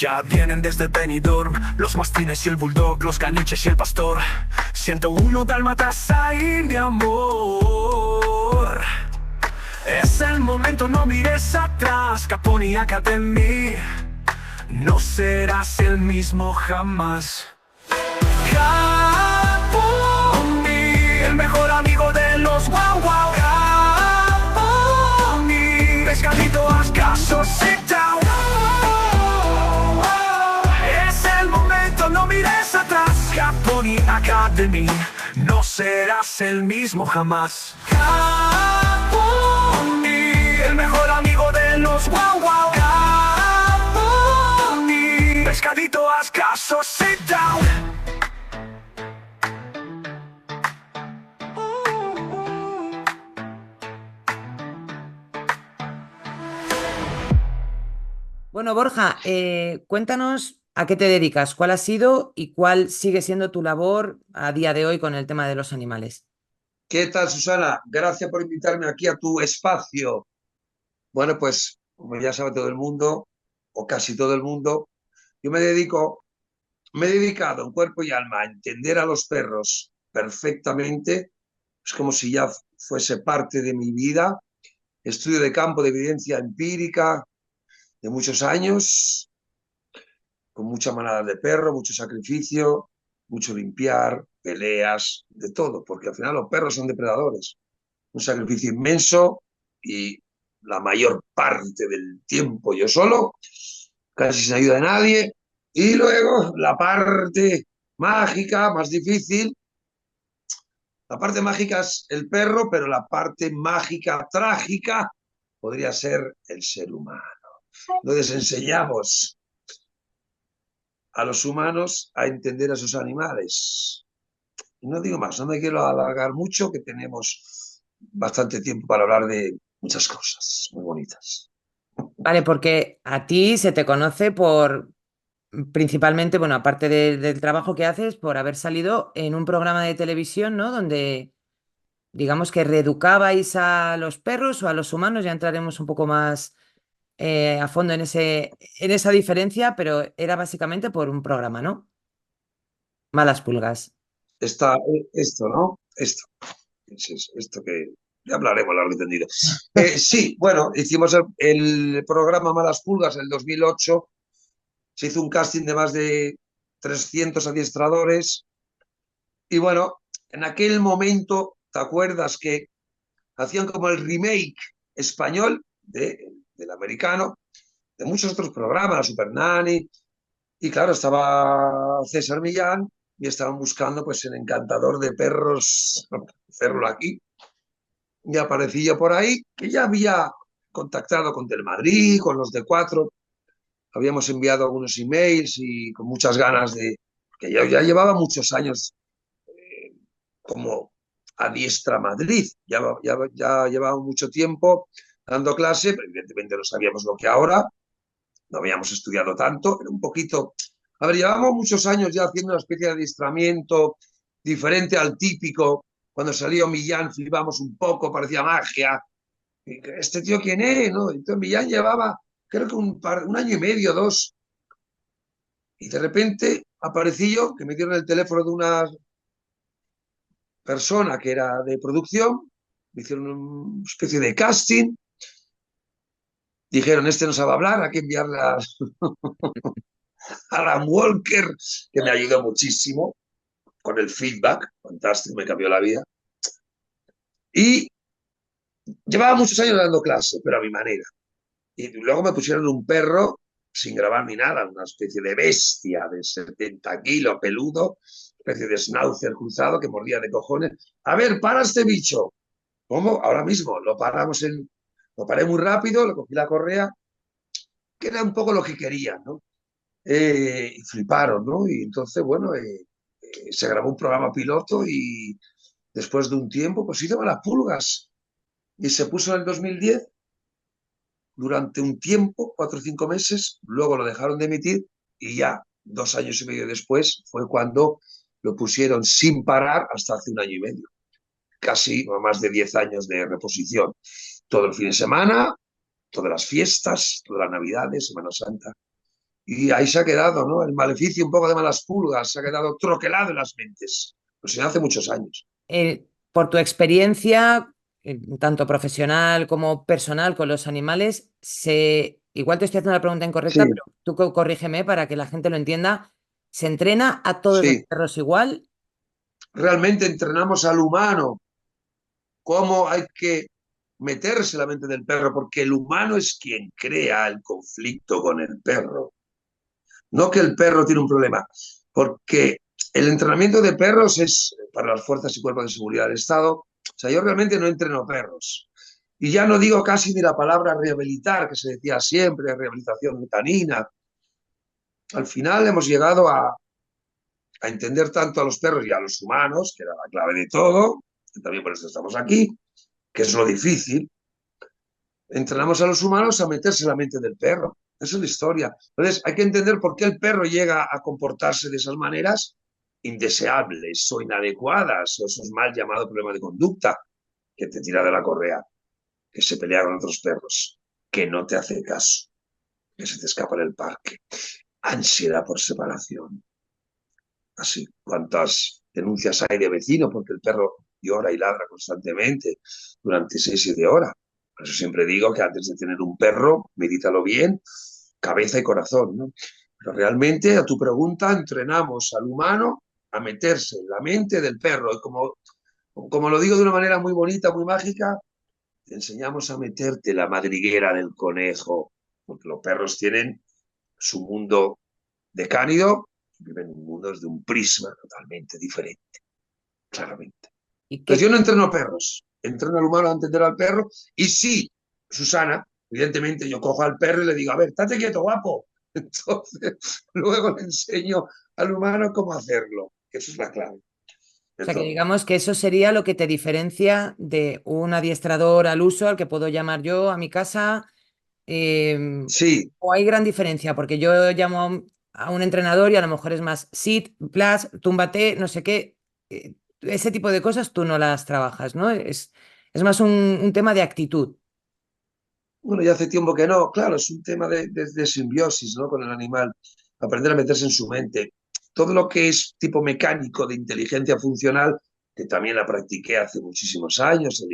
Ya vienen desde Benidorm, los mastines y el bulldog, los caniches y el pastor. 101 dálmatas ahí, mi amor. Es el momento, no mires atrás. Caponi Academy, no serás el mismo jamás. Caponi, el mejor amigo de los guau guau. Caponi, pescadito, haz caso, sit down. Es el momento, no mires atrás. Caponi Academy, no serás el mismo jamás. Caponi, el mejor amigo de los guau guau. Caponi, pescadito, haz caso, sit down. Bueno, Borja, cuéntanos a qué te dedicas, cuál ha sido y cuál sigue siendo tu labor a día de hoy con el tema de los animales. ¿Qué tal, Susana? Gracias por invitarme aquí a tu espacio. Bueno, pues como ya sabe todo el mundo, o casi todo el mundo, yo me he dedicado en cuerpo y alma a entender a los perros perfectamente. Es como si ya fuese parte de mi vida. Estudio de campo de evidencia empírica de muchos años, con mucha manada de perro, mucho sacrificio, mucho limpiar, peleas, de todo, porque al final los perros son depredadores. Un sacrificio inmenso y la mayor parte del tiempo yo solo, casi sin ayuda de nadie. Y luego la parte mágica, más difícil. La parte mágica es el perro, pero la parte mágica, trágica, podría ser el ser humano. Entonces enseñamos a los humanos a entender a sus animales. Y no digo más, no me quiero alargar mucho, que tenemos bastante tiempo para hablar de muchas cosas muy bonitas. Vale, porque a ti se te conoce por, principalmente, bueno, aparte del trabajo que haces, por haber salido en un programa de televisión, ¿no? Donde, digamos que reeducabais a los perros o a los humanos, ya entraremos un poco más a fondo en esa diferencia, pero era básicamente por un programa, ¿no? Malas pulgas. Esto, ¿no? Esto que ya hablaremos largo y tendido. Sí, bueno, hicimos el programa Malas Pulgas en el 2008. Se hizo un casting de más de 300 adiestradores. Y bueno, en aquel momento, ¿te acuerdas que hacían como el remake español del americano, de muchos otros programas, la Super Nanny? Y claro, estaba César Millán y estaban buscando pues el encantador de perros, hacerlo aquí. Y aparecí yo por ahí, que ya había contactado con Telemadrid, con los de Cuatro, habíamos enviado algunos emails y con muchas ganas de, que yo ya llevaba muchos años como adiestra Madrid, ya llevaba mucho tiempo dando clase, pero evidentemente no sabíamos lo que ahora, no habíamos estudiado tanto, era un poquito, a ver, llevamos muchos años ya haciendo una especie de adiestramiento diferente al típico. Cuando salió Millán flipamos un poco, parecía magia. ¿Este tío quién es? ¿No? Entonces Millán llevaba, creo que un año y medio, dos, y de repente aparecí yo, que me dieron el teléfono de una persona que era de producción, me hicieron una especie de casting, dijeron, este no sabe hablar, hay que enviarle a Alan Walker, que me ayudó muchísimo con el feedback, fantástico, me cambió la vida. Y llevaba muchos años dando clase, pero a mi manera. Y luego me pusieron un perro sin grabar ni nada, una especie de bestia de 70 kilos, peludo, especie de schnauzer cruzado que mordía de cojones. A ver, para este bicho. ¿Cómo? Ahora mismo. Lo paré muy rápido, le cogí la correa, que era un poco lo que querían, ¿no? Y fliparon, ¿no? Y entonces, bueno, se grabó un programa piloto y después de un tiempo, pues hizo Malas Pulgas. Y se puso en el 2010 durante un tiempo, 4 o 5 meses, luego lo dejaron de emitir y ya 2 años y medio después fue cuando lo pusieron sin parar hasta hace un año y medio. Casi más de 10 años de reposición. Todo el fin de semana, todas las fiestas, todas las navidades, Semana Santa. Y ahí se ha quedado, ¿no? El maleficio un poco de malas pulgas, se ha quedado troquelado en las mentes. Pues hace muchos años. Por tu experiencia, tanto profesional como personal con los animales, igual te estoy haciendo la pregunta incorrecta, Sí, pero tú corrígeme para que la gente lo entienda. ¿Se entrena a todos los sí. perros igual? Realmente entrenamos al humano cómo hay que meterse en la mente del perro, porque el humano es quien crea el conflicto con el perro. No que el perro tiene un problema, porque el entrenamiento de perros es para las fuerzas y cuerpos de seguridad del Estado. O sea, yo realmente no entreno perros. Y ya no digo casi ni la palabra rehabilitar, que se decía siempre, rehabilitación canina. Al final hemos llegado a entender tanto a los perros y a los humanos, que era la clave de todo, y también por eso estamos aquí, que es lo difícil. Entrenamos a los humanos a meterse en la mente del perro. Esa es la historia. Entonces, hay que entender por qué el perro llega a comportarse de esas maneras indeseables o inadecuadas, o esos mal llamados problemas de conducta, que te tira de la correa, que se pelea con otros perros, que no te hace caso, que se te escapa en el parque, ansiedad por separación. Así, ¿cuántas denuncias hay de vecinos porque el perro llora y ladra constantemente durante 6 o 7 horas? Por eso siempre digo que antes de tener un perro, medítalo bien, cabeza y corazón, ¿no? Pero realmente, a tu pregunta, entrenamos al humano a meterse en la mente del perro. Y como lo digo de una manera muy bonita, muy mágica, te enseñamos a meterte en la madriguera del conejo, porque los perros tienen su mundo de cánido, viven en un mundo desde un prisma totalmente diferente, claramente. ¿Y Entonces qué, yo no entreno perros, entreno al humano a entender al perro y sí, Susana, evidentemente yo cojo al perro y le digo, a ver, estate quieto, guapo. Entonces luego le enseño al humano cómo hacerlo. Eso es la clave o de sea, que todo. digamos que eso sería lo que te diferencia de un adiestrador al uso al que puedo llamar yo a mi casa? Sí, ¿O hay gran diferencia? Porque yo llamo a un entrenador y a lo mejor es más sit, plus, túmbate, no sé qué. Ese tipo de cosas tú no las trabajas, ¿no? Es más un tema de actitud. bueno, ya hace tiempo que no, claro, es un tema de simbiosis, ¿no? Con el animal, aprender a meterse en su mente. Todo lo que es tipo mecánico de inteligencia funcional, que también la practiqué hace muchísimos años,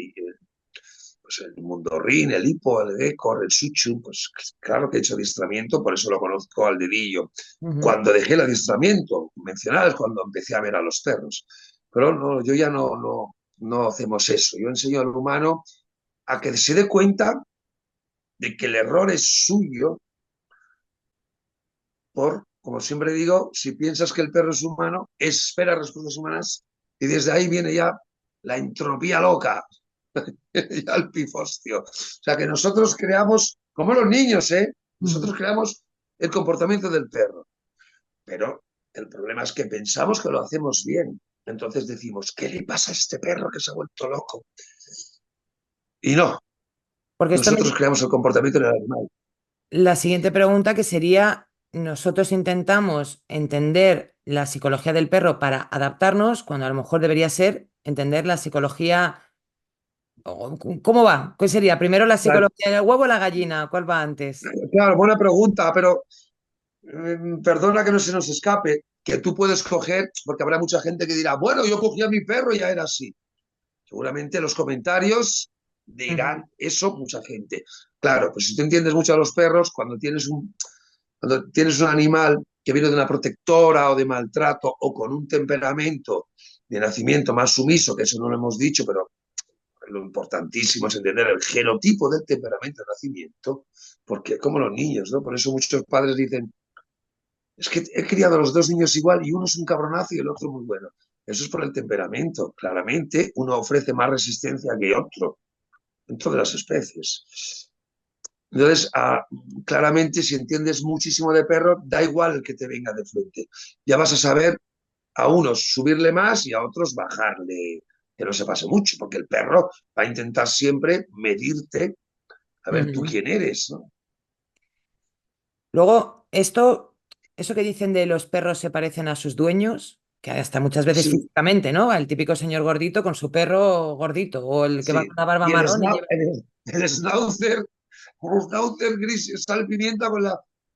pues el Mundorín, el Hipo, el Gecko, el Suchu, pues claro que he hecho adiestramiento, por eso lo conozco al dedillo. Ujú. Cuando dejé el adiestramiento convencional es cuando empecé a ver a los perros. Pero no, yo ya no hacemos eso. Yo enseño al humano a que se dé cuenta de que el error es suyo como siempre digo, si piensas que el perro es humano, espera respuestas humanas y desde ahí viene ya la entropía loca, ya el pifostio. O sea que nosotros creamos, como los niños, ¿eh? Ujú. Nosotros creamos el comportamiento del perro, pero el problema es que pensamos que lo hacemos bien. Entonces decimos, ¿qué le pasa a este perro que se ha vuelto loco? Y no, Porque esto me nosotros creamos el comportamiento del animal. La siguiente pregunta que sería, nosotros intentamos entender la psicología del perro para adaptarnos, cuando a lo mejor debería ser entender la psicología. ¿Cómo va? ¿Qué sería? ¿Primero la psicología del huevo o la gallina? ¿Cuál va antes? Claro, buena pregunta, pero perdona que no se nos escape, que tú puedes coger, porque habrá mucha gente que dirá, bueno, yo cogí a mi perro y ya era así. Seguramente los comentarios Ujú. dirán eso mucha gente. Claro, pues si tú entiendes mucho a los perros, cuando tienes un animal que viene de una protectora o de maltrato o con un temperamento de nacimiento más sumiso, que eso no lo hemos dicho, pero lo importantísimo es entender el genotipo del temperamento de nacimiento, porque como los niños, ¿no? Por eso muchos padres dicen, es que he criado a los dos niños igual y uno es un cabronazo y el otro muy bueno. Eso es por el temperamento. Claramente, uno ofrece más resistencia que otro dentro de las especies. Entonces, claramente, si entiendes muchísimo de perro, da igual el que te venga de frente. Ya vas a saber a unos subirle más y a otros bajarle, que no se pase mucho, porque el perro va a intentar siempre medirte a ver tú Ujú. quién eres, ¿no? Luego, eso que dicen de los perros se parecen a sus dueños, que hasta muchas veces Sí, físicamente, ¿no? El típico señor gordito con su perro gordito, o el que va sí. con la barba Y el, marrón y sna lleva. el schnauzer, un schnauzer gris, sal pimienta con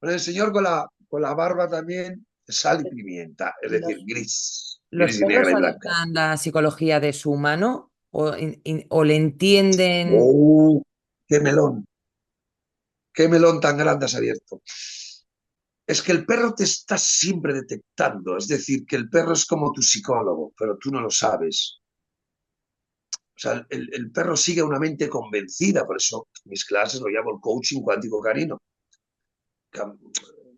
el señor con con la barba también, sal y pimienta, es decir, ¿Los, gris, los gris y perros negra y blanca. adoptan la psicología de su humano o le entienden? ¡Oh, qué melón! ¡Qué melón tan grande has abierto! Es que el perro te está siempre detectando, es decir, que el perro es como tu psicólogo, pero tú no lo sabes. O sea, el perro sigue una mente convencida, por eso mis clases lo llamo el coaching cuántico canino. Cam-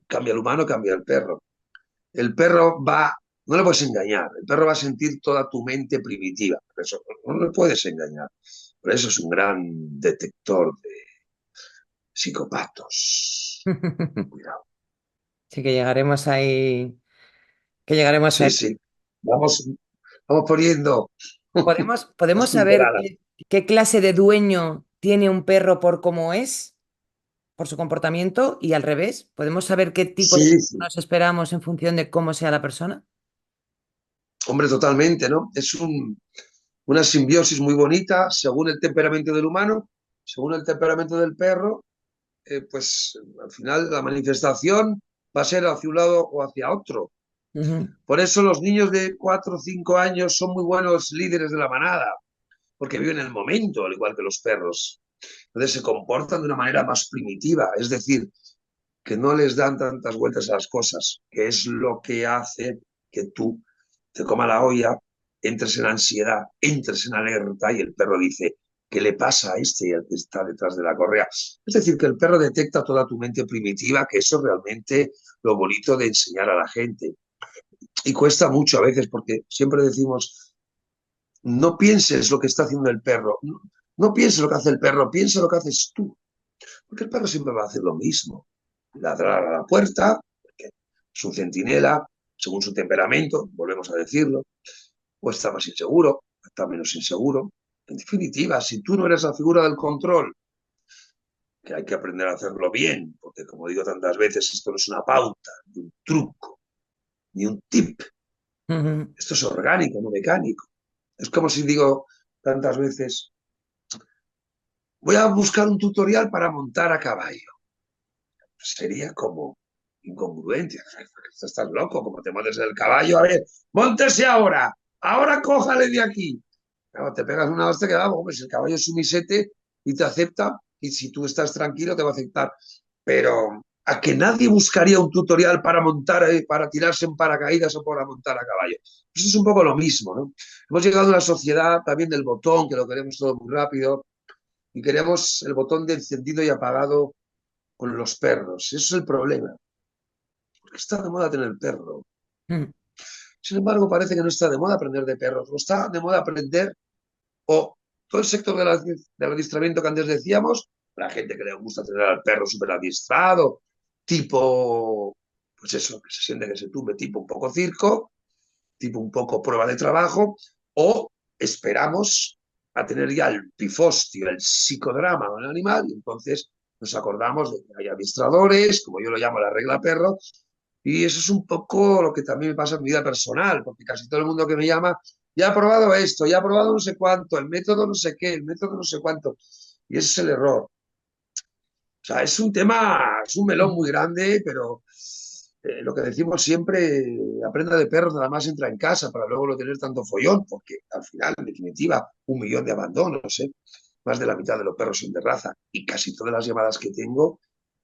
Cambia el humano, cambia el perro. El perro va, no le puedes engañar, el perro va a sentir toda tu mente primitiva, por eso no le puedes engañar. Por eso es un gran detector de psicopatos. Cuidado. Sí, que llegaremos ahí, que llegaremos Sí, ahí. sí. Vamos, vamos poniendo ¿Podemos las saber pinceladas. qué clase de dueño tiene un perro por cómo es, por su comportamiento y al revés? ¿Podemos saber qué tipo de Sí, perro sí. nos esperamos en función de cómo sea la persona? Hombre, totalmente, ¿no? Una simbiosis muy bonita según el temperamento del humano, según el temperamento del perro, pues al final la manifestación va a ser hacia un lado o hacia otro. Ujú, Por eso los niños de 4 o 5 años son muy buenos líderes de la manada, porque viven el momento, al igual que los perros. Entonces se comportan de una manera más primitiva, es decir, que no les dan tantas vueltas a las cosas, que es lo que hace que tú te coma la olla, entres en ansiedad, entres en alerta y el perro dice, ¿qué le pasa a este y al que está detrás de la correa? Es decir, que el perro detecta toda tu mente primitiva, que eso es realmente lo bonito de enseñar a la gente. Y cuesta mucho a veces porque siempre decimos, no pienses lo que está haciendo el perro, no pienses lo que hace el perro, piensa lo que haces tú, porque el perro siempre va a hacer lo mismo, ladrar a la puerta, porque es un centinela, según su temperamento, volvemos a decirlo, o está más inseguro, o está menos inseguro. En definitiva, si tú no eres la figura del control, que hay que aprender a hacerlo bien, porque como digo tantas veces, esto no es una pauta, ni un truco, ni un tip, ujú. esto es orgánico, no mecánico. Es como si digo tantas veces, voy a buscar un tutorial para montar a caballo. Sería como incongruente. Estás loco, como te montes el caballo, a ver, montese ahora, ahora cójale de aquí. Claro, te pegas una hostia que vamos, hombre, si el caballo es sumisete y te acepta, y si tú estás tranquilo te va a aceptar. Pero a que nadie buscaría un tutorial para montar, para tirarse en paracaídas o para montar a caballo. Eso es un poco lo mismo, ¿no? Hemos llegado a una sociedad también del botón, que lo queremos todo muy rápido, y queremos el botón de encendido y apagado con los perros. Eso es el problema. Porque está de moda tener perro. Mm. Sin embargo, parece que no está de moda aprender de perros. O está de moda aprender, o todo el sector del adiestramiento que antes decíamos, la gente que le gusta tener al perro súper adiestrado, tipo, pues eso, que se siente que se tumbe, tipo un poco circo, tipo un poco prueba de trabajo, o esperamos a tener ya el pifostio, el psicodrama del animal, y entonces nos acordamos de que hay adiestradores, como yo lo llamo la regla perro, y eso es un poco lo que también me pasa en mi vida personal, porque casi todo el mundo que me llama, ya ha probado esto, ya ha probado no sé cuánto, el método no sé qué, el método no sé cuánto, y ese es el error. O sea, es un tema, es un melón muy grande, pero lo que decimos siempre, aprenda de perros nada más entra en casa para luego no tener tanto follón, porque al final, en definitiva, 1 millón de abandonos, ¿eh? Más de la mitad de los perros son de raza, y casi todas las llamadas que tengo,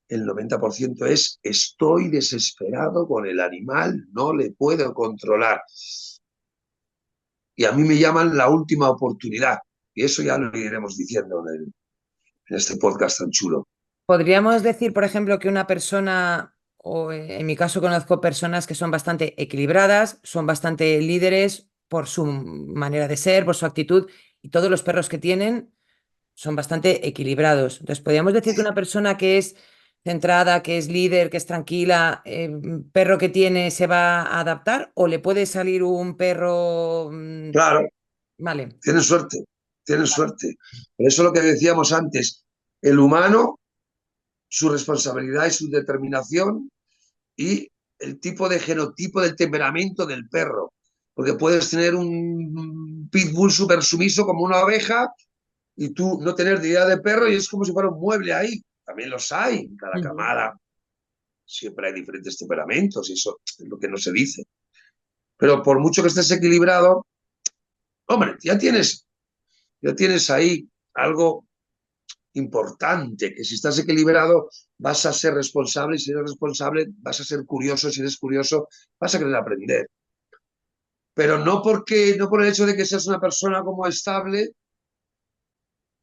el 90% es estoy desesperado con el animal, no le puedo controlar. Y a mí me llaman la última oportunidad, y eso ya lo iremos diciendo en este podcast tan chulo. Podríamos decir, por ejemplo, que una persona, o en mi caso conozco personas que son bastante equilibradas, son bastante líderes por su manera de ser, por su actitud, y todos los perros que tienen son bastante equilibrados. Entonces, podríamos decir que una persona que es centrada, que es líder, que es tranquila, perro que tiene se va a adaptar, o le puede salir un perro, Claro, vale. tienen suerte, tienen suerte. Por eso lo que decíamos antes, el humano, su responsabilidad y su determinación y el tipo de genotipo del temperamento del perro. Porque puedes tener un pitbull súper sumiso como una oveja y tú no tener idea de perro y es como si fuera un mueble ahí. También los hay en cada Ujú. camada. siempre hay diferentes temperamentos y eso es lo que no se dice. Pero por mucho que estés equilibrado, hombre, ya tienes ahí algo importante, que si estás equilibrado vas a ser responsable y si eres responsable vas a ser curioso, si eres curioso vas a querer aprender. Pero no por el hecho de que seas una persona como estable.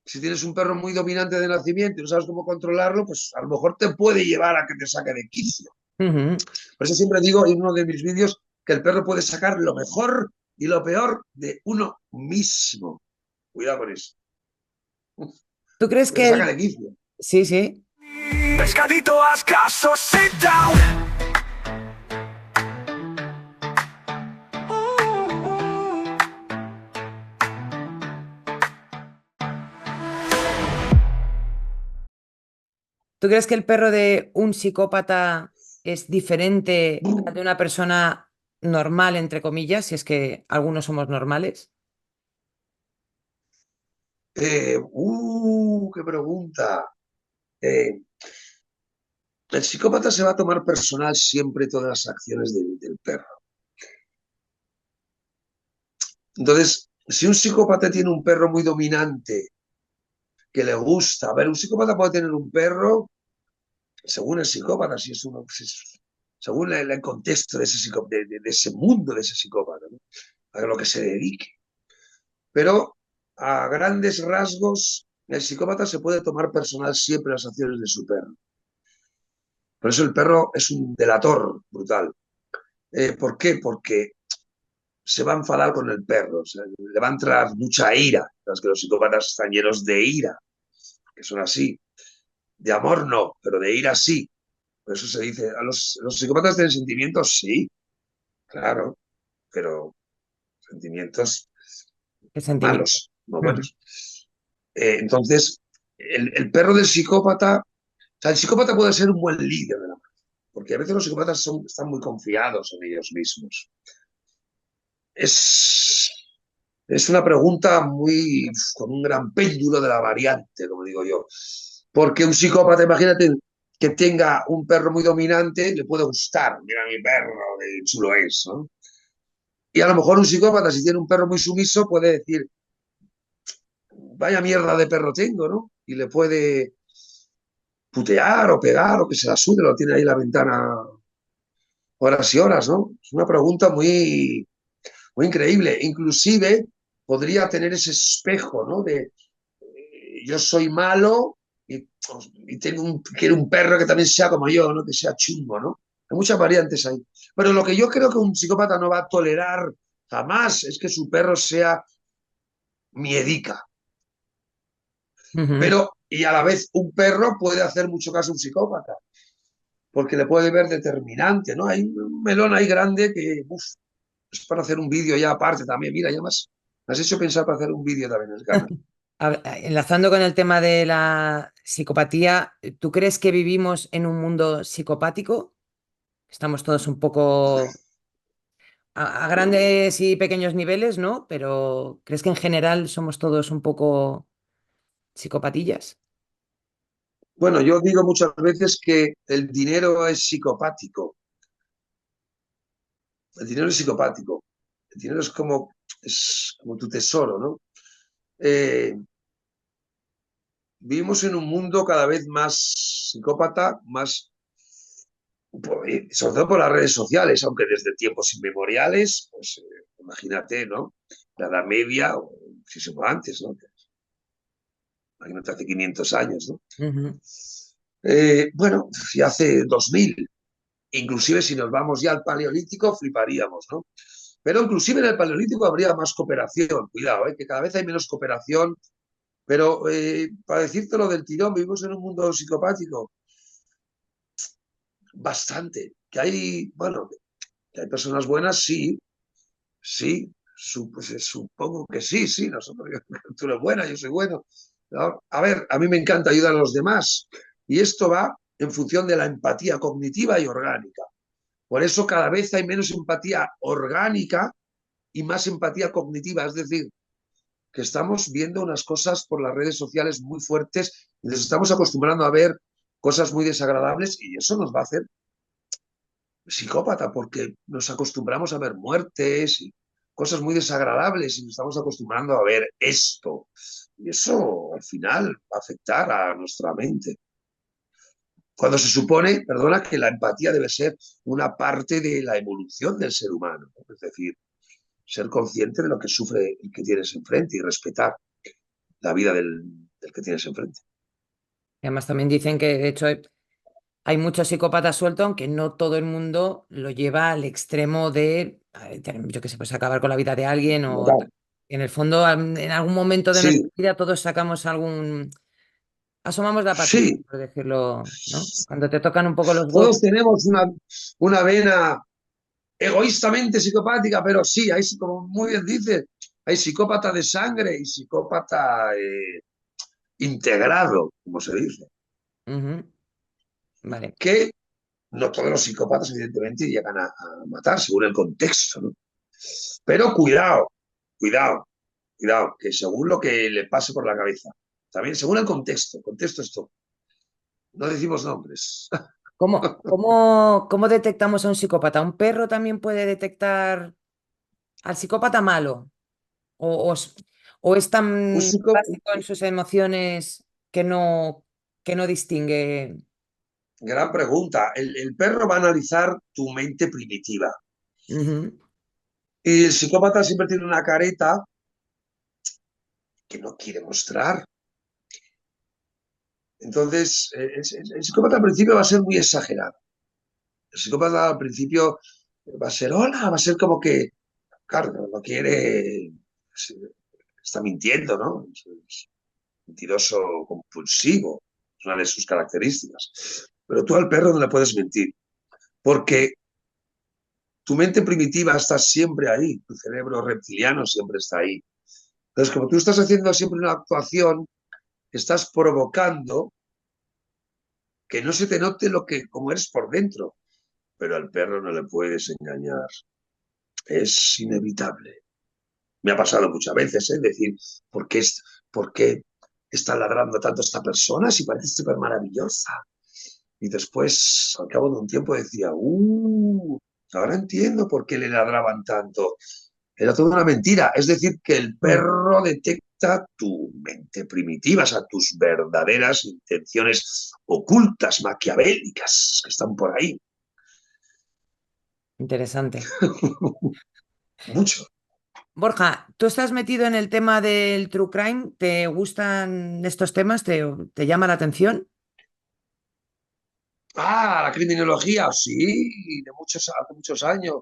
Si tienes un perro muy dominante de nacimiento y no sabes cómo controlarlo, pues a lo mejor te puede llevar a que te saque de quicio. Ujú. Por eso siempre digo en uno de mis vídeos que el perro puede sacar lo mejor y lo peor de uno mismo. Cuidado con eso. ¿Tú crees Que te que saca el... de quicio. Sí, sí. Pescadito, haz caso, sit down. ¿Tú crees que el perro de un psicópata es diferente al de una persona normal, entre comillas, si es que algunos somos normales? ¡Qué pregunta! Eh, el psicópata se va a tomar personal siempre todas las acciones del perro. Entonces, si un psicópata tiene un perro muy dominante que le gusta, a ver, un psicópata puede tener un perro según el psicópata, si es uno, según el contexto de ese, de ese mundo de ese psicópata, ¿no? A lo que se dedique. Pero a grandes rasgos, el psicópata se puede tomar personal siempre las acciones de su perro. Por eso el perro es un delator brutal. ¿Por qué? Porque se va a enfadar con el perro, o sea, le va a entrar mucha ira. Sabes que los psicópatas están llenos de ira, que son así. De amor no, pero de ira sí. Por eso se dice, los psicópatas tienen sentimientos, sí, claro, pero sentimientos ¿Qué sentimiento? malos, no Ujú. buenos. Entonces, el perro del psicópata, o sea, el psicópata puede ser un buen líder de la manada, porque a veces los psicópatas están muy confiados en ellos mismos. Es, es una pregunta muy con un gran péndulo de la variante, como digo yo. Porque un psicópata, imagínate que tenga un perro muy dominante, le puede gustar, mira mi perro, qué chulo es, ¿no? Y a lo mejor un psicópata, si tiene un perro muy sumiso, puede decir, vaya mierda de perro tengo, ¿no? Y le puede putear o pegar o que se la sude, lo tiene ahí en la ventana horas y horas, ¿no? Es una pregunta muy increíble. Inclusive podría tener ese espejo, ¿no? De yo soy malo y quiero un perro que también sea como yo, ¿no? Que sea chungo, ¿no? Hay muchas variantes ahí. Pero lo que yo creo que un psicópata no va a tolerar jamás es que su perro sea miedica. Ujú. Pero, y a la vez, un perro puede hacer mucho caso a un psicópata, porque le puede ver determinante, ¿no? Hay un melón ahí grande que, uf, es para hacer un vídeo ya aparte también. Mira, ya me has hecho pensar para hacer un vídeo también, es ganas. Enlazando con el tema de la psicopatía, ¿tú crees que vivimos en un mundo psicopático? Estamos todos un poco a grandes y pequeños niveles, ¿no? Pero ¿crees que en general somos todos un poco psicopatillas? Bueno, yo digo muchas veces que el dinero es psicopático. El dinero es psicopático. El dinero es como tu tesoro, ¿no? Eh, vivimos en un mundo cada vez más psicópata, más, sobre todo por las redes sociales, aunque desde tiempos inmemoriales, pues imagínate, ¿no? La Edad Media, o muchísimo antes, ¿no? Imagínate hace 500 años, ¿no? Ujú. Bueno, y hace 2000, inclusive si nos vamos ya al Paleolítico, fliparíamos, ¿no? Pero inclusive en el Paleolítico habría más cooperación, cuidado, que cada vez hay menos cooperación, pero para decirte lo del tirón, vivimos en un mundo psicopático bastante, que hay, bueno, que hay personas buenas, sí, sí, pues, supongo que sí, sí, nosotros, tú eres buena, yo soy bueno. ¿No? A ver, a mí me encanta ayudar a los demás y esto va en función de la empatía cognitiva y orgánica. Por eso cada vez hay menos empatía orgánica y más empatía cognitiva, es decir, que estamos viendo unas cosas por las redes sociales muy fuertes y nos estamos acostumbrando a ver cosas muy desagradables y eso nos va a hacer psicópata, porque nos acostumbramos a ver muertes y cosas muy desagradables y nos estamos acostumbrando a ver esto. Y eso al final va a afectar a nuestra mente. Cuando se supone, perdona, que la empatía debe ser una parte de la evolución del ser humano, ¿no? Es decir, ser consciente de lo que sufre el que tienes enfrente y respetar la vida del que tienes enfrente. Y además también dicen que de hecho hay muchos psicópatas sueltos, aunque no todo el mundo lo lleva al extremo de, yo qué sé, pues acabar con la vida de alguien o Total. en el fondo en algún momento de nuestra Sí, vida todos sacamos asomamos la patita, sí. por decirlo, ¿no? Cuando te tocan un poco los huevos. Todos tenemos una vena egoístamente psicopática, pero sí, hay, como muy bien dices, hay psicópata de sangre y psicópata integrado, como se dice. Ujú. Vale. Que no todos los psicópatas, evidentemente, llegan a matar según el contexto, ¿no? Pero cuidado, cuidado, cuidado, que según lo que le pase por la cabeza, también según el contexto es todo. No decimos nombres. ¿Cómo detectamos a un psicópata? ¿Un perro también puede detectar al psicópata malo? ¿O, o es o es Un tan psicó... básico en sus emociones que no distingue? Gran pregunta. El perro va a analizar tu mente primitiva. Ujú. Y el psicópata siempre tiene una careta que no quiere mostrar. Entonces, el psicópata al principio va a ser muy exagerado. El psicópata al principio va a ser, hola, va a ser como que, claro, no quiere, está mintiendo, ¿no? Es mentiroso compulsivo, es una de sus características. Pero tú al perro no le puedes mentir, porque tu mente primitiva está siempre ahí, tu cerebro reptiliano siempre está ahí. Entonces, como tú estás haciendo siempre una actuación, estás provocando que no se te note lo que, como eres por dentro, pero al perro no le puedes engañar. Es inevitable. Me ha pasado muchas veces, ¿eh? Decir, ¿por qué está ladrando tanto esta persona si parece súper maravillosa? Y después, al cabo de un tiempo, decía, ahora entiendo por qué le ladraban tanto. Era toda una mentira. Es decir, que el Mm. perro detecta tu mente primitiva, o sea, tus verdaderas intenciones ocultas, maquiavélicas, que están por ahí. Interesante. Mucho. Borja, ¿tú estás metido en el tema del true crime? ¿Te gustan estos temas? ¿Te llama la atención? La criminología, sí, hace muchos años.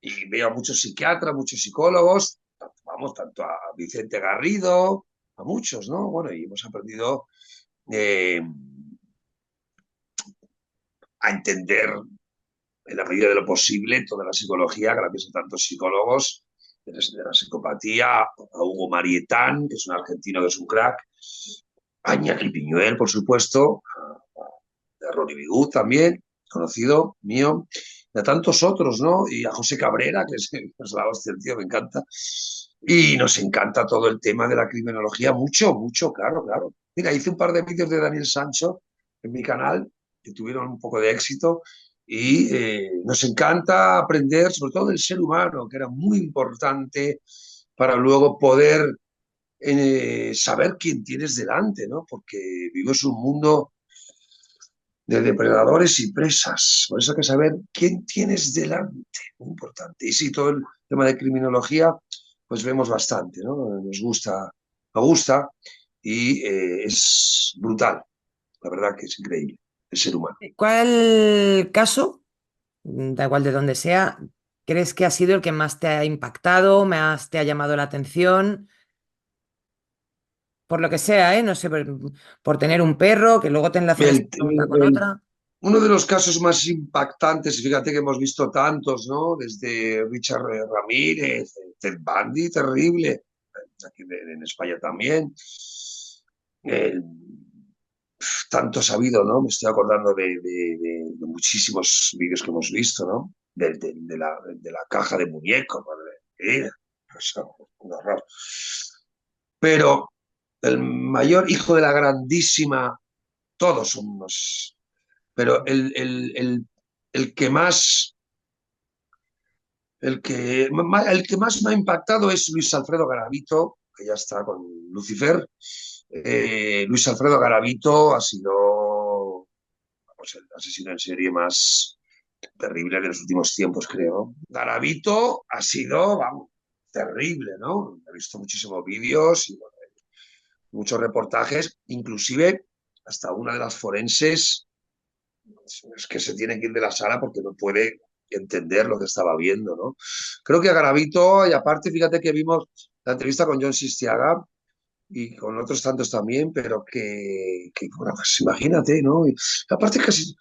Y veo a muchos psiquiatras, muchos psicólogos, vamos, tanto a Vicente Garrido, a muchos, ¿no? Bueno, y hemos aprendido eh, a entender en la medida de lo posible toda la psicología, gracias a tantos psicólogos, desde la psicopatía, a Hugo Marietán, que es un argentino que es un crack, a Iñaki Piñuel, por supuesto, a Ronnie Bigut también, conocido mío, y a tantos otros, ¿no? Y a José Cabrera, que es la hostia, el tío, me encanta. Y nos encanta todo el tema de la criminología, mucho, mucho, claro, claro. Mira, hice un par de vídeos de Daniel Sancho en mi canal, que tuvieron un poco de éxito, y nos encanta aprender sobre todo del ser humano, que era muy importante para luego poder saber quién tienes delante, ¿no? Porque vivimos un mundo de depredadores y presas. Por eso hay que saber quién tienes delante, muy importante. Y sí, todo el tema de criminología, pues vemos bastante, ¿no? Me gusta y es brutal, la verdad que es increíble el ser humano. ¿Cuál caso, da igual de dónde sea, crees que ha sido el que más te ha impactado, más te ha llamado la atención? Por lo que sea, ¿eh? No sé, por tener un perro, que luego te enlazan esta El, pregunta con otra. uno de los casos más impactantes, fíjate que hemos visto tantos, ¿no? Desde Richard Ramírez, Ted Bundy, terrible, aquí en España también. Eh, Tanto sabido, ¿no? Me estoy acordando de muchísimos vídeos que hemos visto, ¿no? De la caja de muñecos, madre. Un horror. Pero el mayor hijo de la grandísima, todos son unos, pero el que más el que más me ha impactado es Luis Alfredo Garavito, que ya está con Lucifer. Luis Alfredo Garavito ha sido, vamos, el asesino en serie más terrible de los últimos tiempos, creo. Garavito ha sido, vamos, terrible, ¿no? He visto muchísimos vídeos y bueno, muchos reportajes, inclusive hasta una de las forenses es que se tiene que ir de la sala porque no puede entender lo que estaba viendo, ¿no? Creo que a Garavito, y aparte, fíjate que vimos la entrevista con John Sistiaga y con otros tantos también, pero bueno, pues imagínate, ¿no? Y aparte casi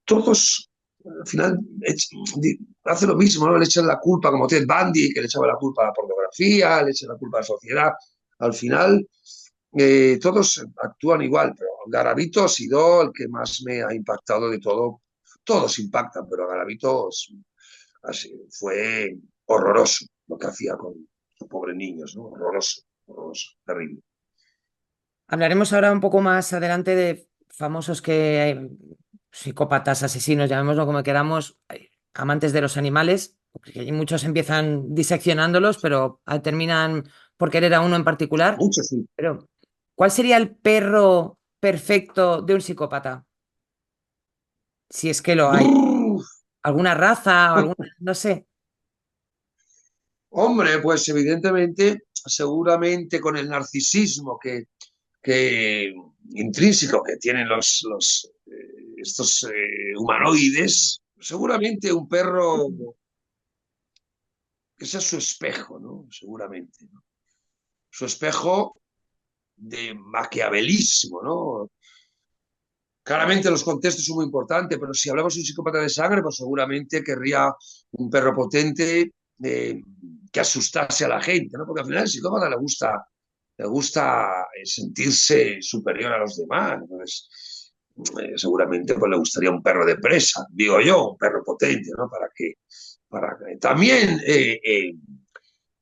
todos al final hace lo mismo, ¿no? Le echan la culpa, como Ted Bundy, que le echaba la culpa a la pornografía, le echan la culpa a la sociedad. Al final, todos actúan igual, pero Garavito ha sido el que más me ha impactado de todo. Todos impactan, pero Garavito fue horroroso lo que hacía con los pobres niños, ¿no? Horroroso, horroroso, terrible. Hablaremos ahora un poco más adelante de famosos psicópatas, asesinos, llamémoslo como queramos, amantes de los animales, porque muchos empiezan diseccionándolos, pero terminan por querer a uno en particular. Mucho, sí. Pero, ¿cuál sería el perro perfecto de un psicópata? Si es que lo hay. Brrr. ¿Alguna raza? ¿Alguna? No sé. Hombre, pues evidentemente, seguramente con el narcisismo que intrínseco que tienen estos humanoides, seguramente un perro que sea su espejo, ¿no? Seguramente, ¿no? Su espejo de maquiavelismo, ¿no? Claramente los contextos son muy importantes, pero si hablamos de un psicópata de sangre, pues seguramente querría un perro potente que asustase a la gente, ¿no? Porque al final al psicópata le gusta sentirse superior a los demás. Entonces, seguramente pues, le gustaría un perro de presa, digo yo, un perro potente, ¿no? Para que también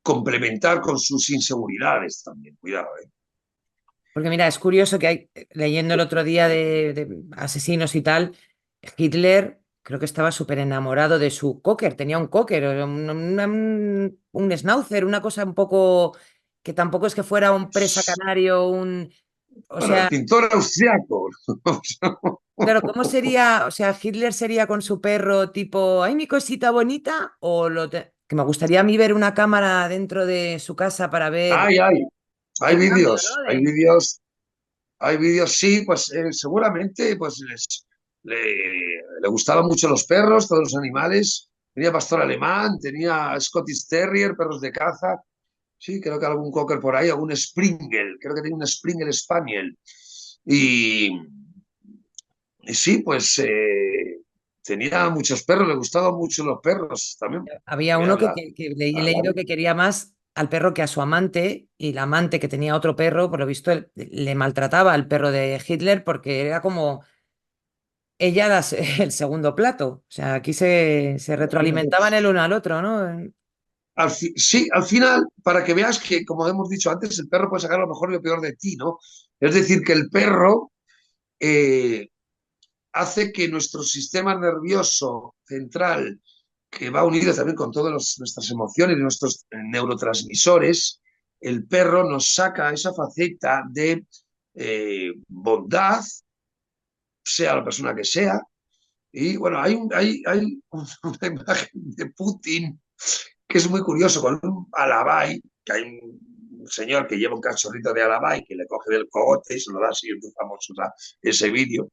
complementar con sus inseguridades también, cuidado, ¿eh? Porque mira, es curioso que leyendo el otro día de asesinos y tal, Hitler creo que estaba súper enamorado de su cocker, tenía un cocker, un schnauzer, una cosa un poco que tampoco es que fuera un presa canario, o Bueno, el sea, pintor austriaco. claro, ¿cómo sería? O sea, Hitler sería con su perro tipo, ay, mi cosita bonita, que me gustaría a mí ver una cámara dentro de su casa para ver Ay, ay, hay el cambio, vídeos, ¿no? hay vídeos, hay vídeos, sí, pues seguramente pues le gustaban mucho los perros, todos los animales. Tenía pastor alemán, tenía Scottish Terrier, perros de caza. Sí, creo que algún cocker por ahí, algún Springer, creo que tenía un Springer Spaniel. Y, y sí, pues tenía muchos perros, le gustaban mucho los perros también. Había uno que he leído que quería más al perro que a su amante, y la amante que tenía otro perro, por lo visto, le maltrataba al perro de Hitler porque era como ella el segundo plato. O sea, aquí se retroalimentaban el uno al otro, ¿no? Sí, al final, para que veas que, como hemos dicho antes, el perro puede sacar lo mejor y lo peor de ti, ¿no? Es decir, que el perro eh, hace que nuestro sistema nervioso central, que va unido también con todas nuestras emociones y nuestros neurotransmisores, el perro nos saca esa faceta de bondad, sea la persona que sea. Y bueno, hay una imagen de Putin que es muy curioso, con un alabay, que hay un señor que lleva un cachorrito de alabay que le coge del cogote y se lo da así, es muy famoso ese vídeo,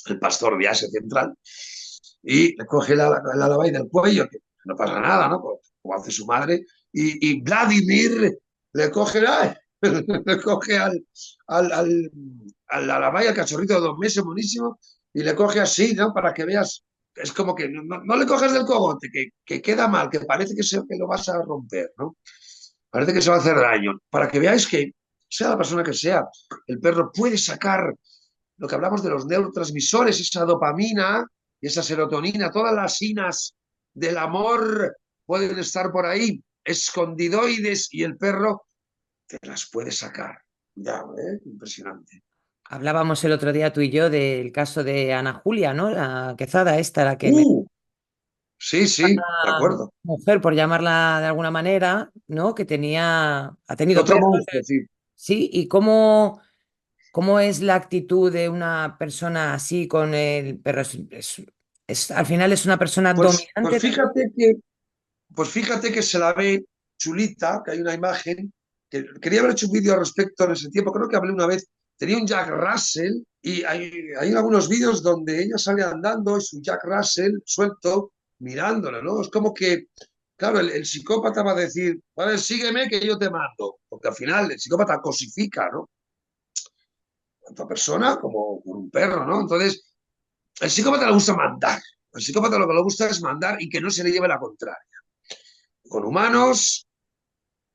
el pastor de Asia Central, y le coge el alabay del cuello, que no pasa nada, ¿no? Como hace su madre, y Vladimir le coge, le coge al alabay, al cachorrito de 2 meses, buenísimo, y le coge así, ¿no? Para que veas, es como que no le coges del cogote, que queda mal, que parece que lo vas a romper, ¿no? Parece que se va a hacer daño. Para que veáis que, sea la persona que sea, el perro puede sacar lo que hablamos de los neurotransmisores, esa dopamina y esa serotonina, todas las inas del amor pueden estar por ahí, escondidoides, y el perro te las puede sacar. Cuidado, ¿eh? Impresionante. Hablábamos el otro día tú y yo del caso de Ana Julia, ¿no? La Quezada esta, la que Uh, Sí, sí, de acuerdo. mujer, por llamarla de alguna manera, ¿no? Que ha tenido Otro perros, monstruo, sí. sí, y cómo es la actitud de una persona así con el perro. Al final es una persona Pues dominante también. fíjate que se la ve chulita, que hay una imagen, que quería haber hecho un vídeo al respecto en ese tiempo, creo que hablé una vez, tenía un Jack Russell y hay algunos vídeos donde ella sale andando y su Jack Russell suelto mirándola, ¿no? Es como que, claro, el psicópata va a decir, vale, sígueme que yo te mando, porque al final el psicópata cosifica, ¿no? Tanto a persona como por un perro, ¿no? Entonces, el psicópata le gusta mandar, el psicópata lo que le gusta es mandar y que no se le lleve la contraria, con humanos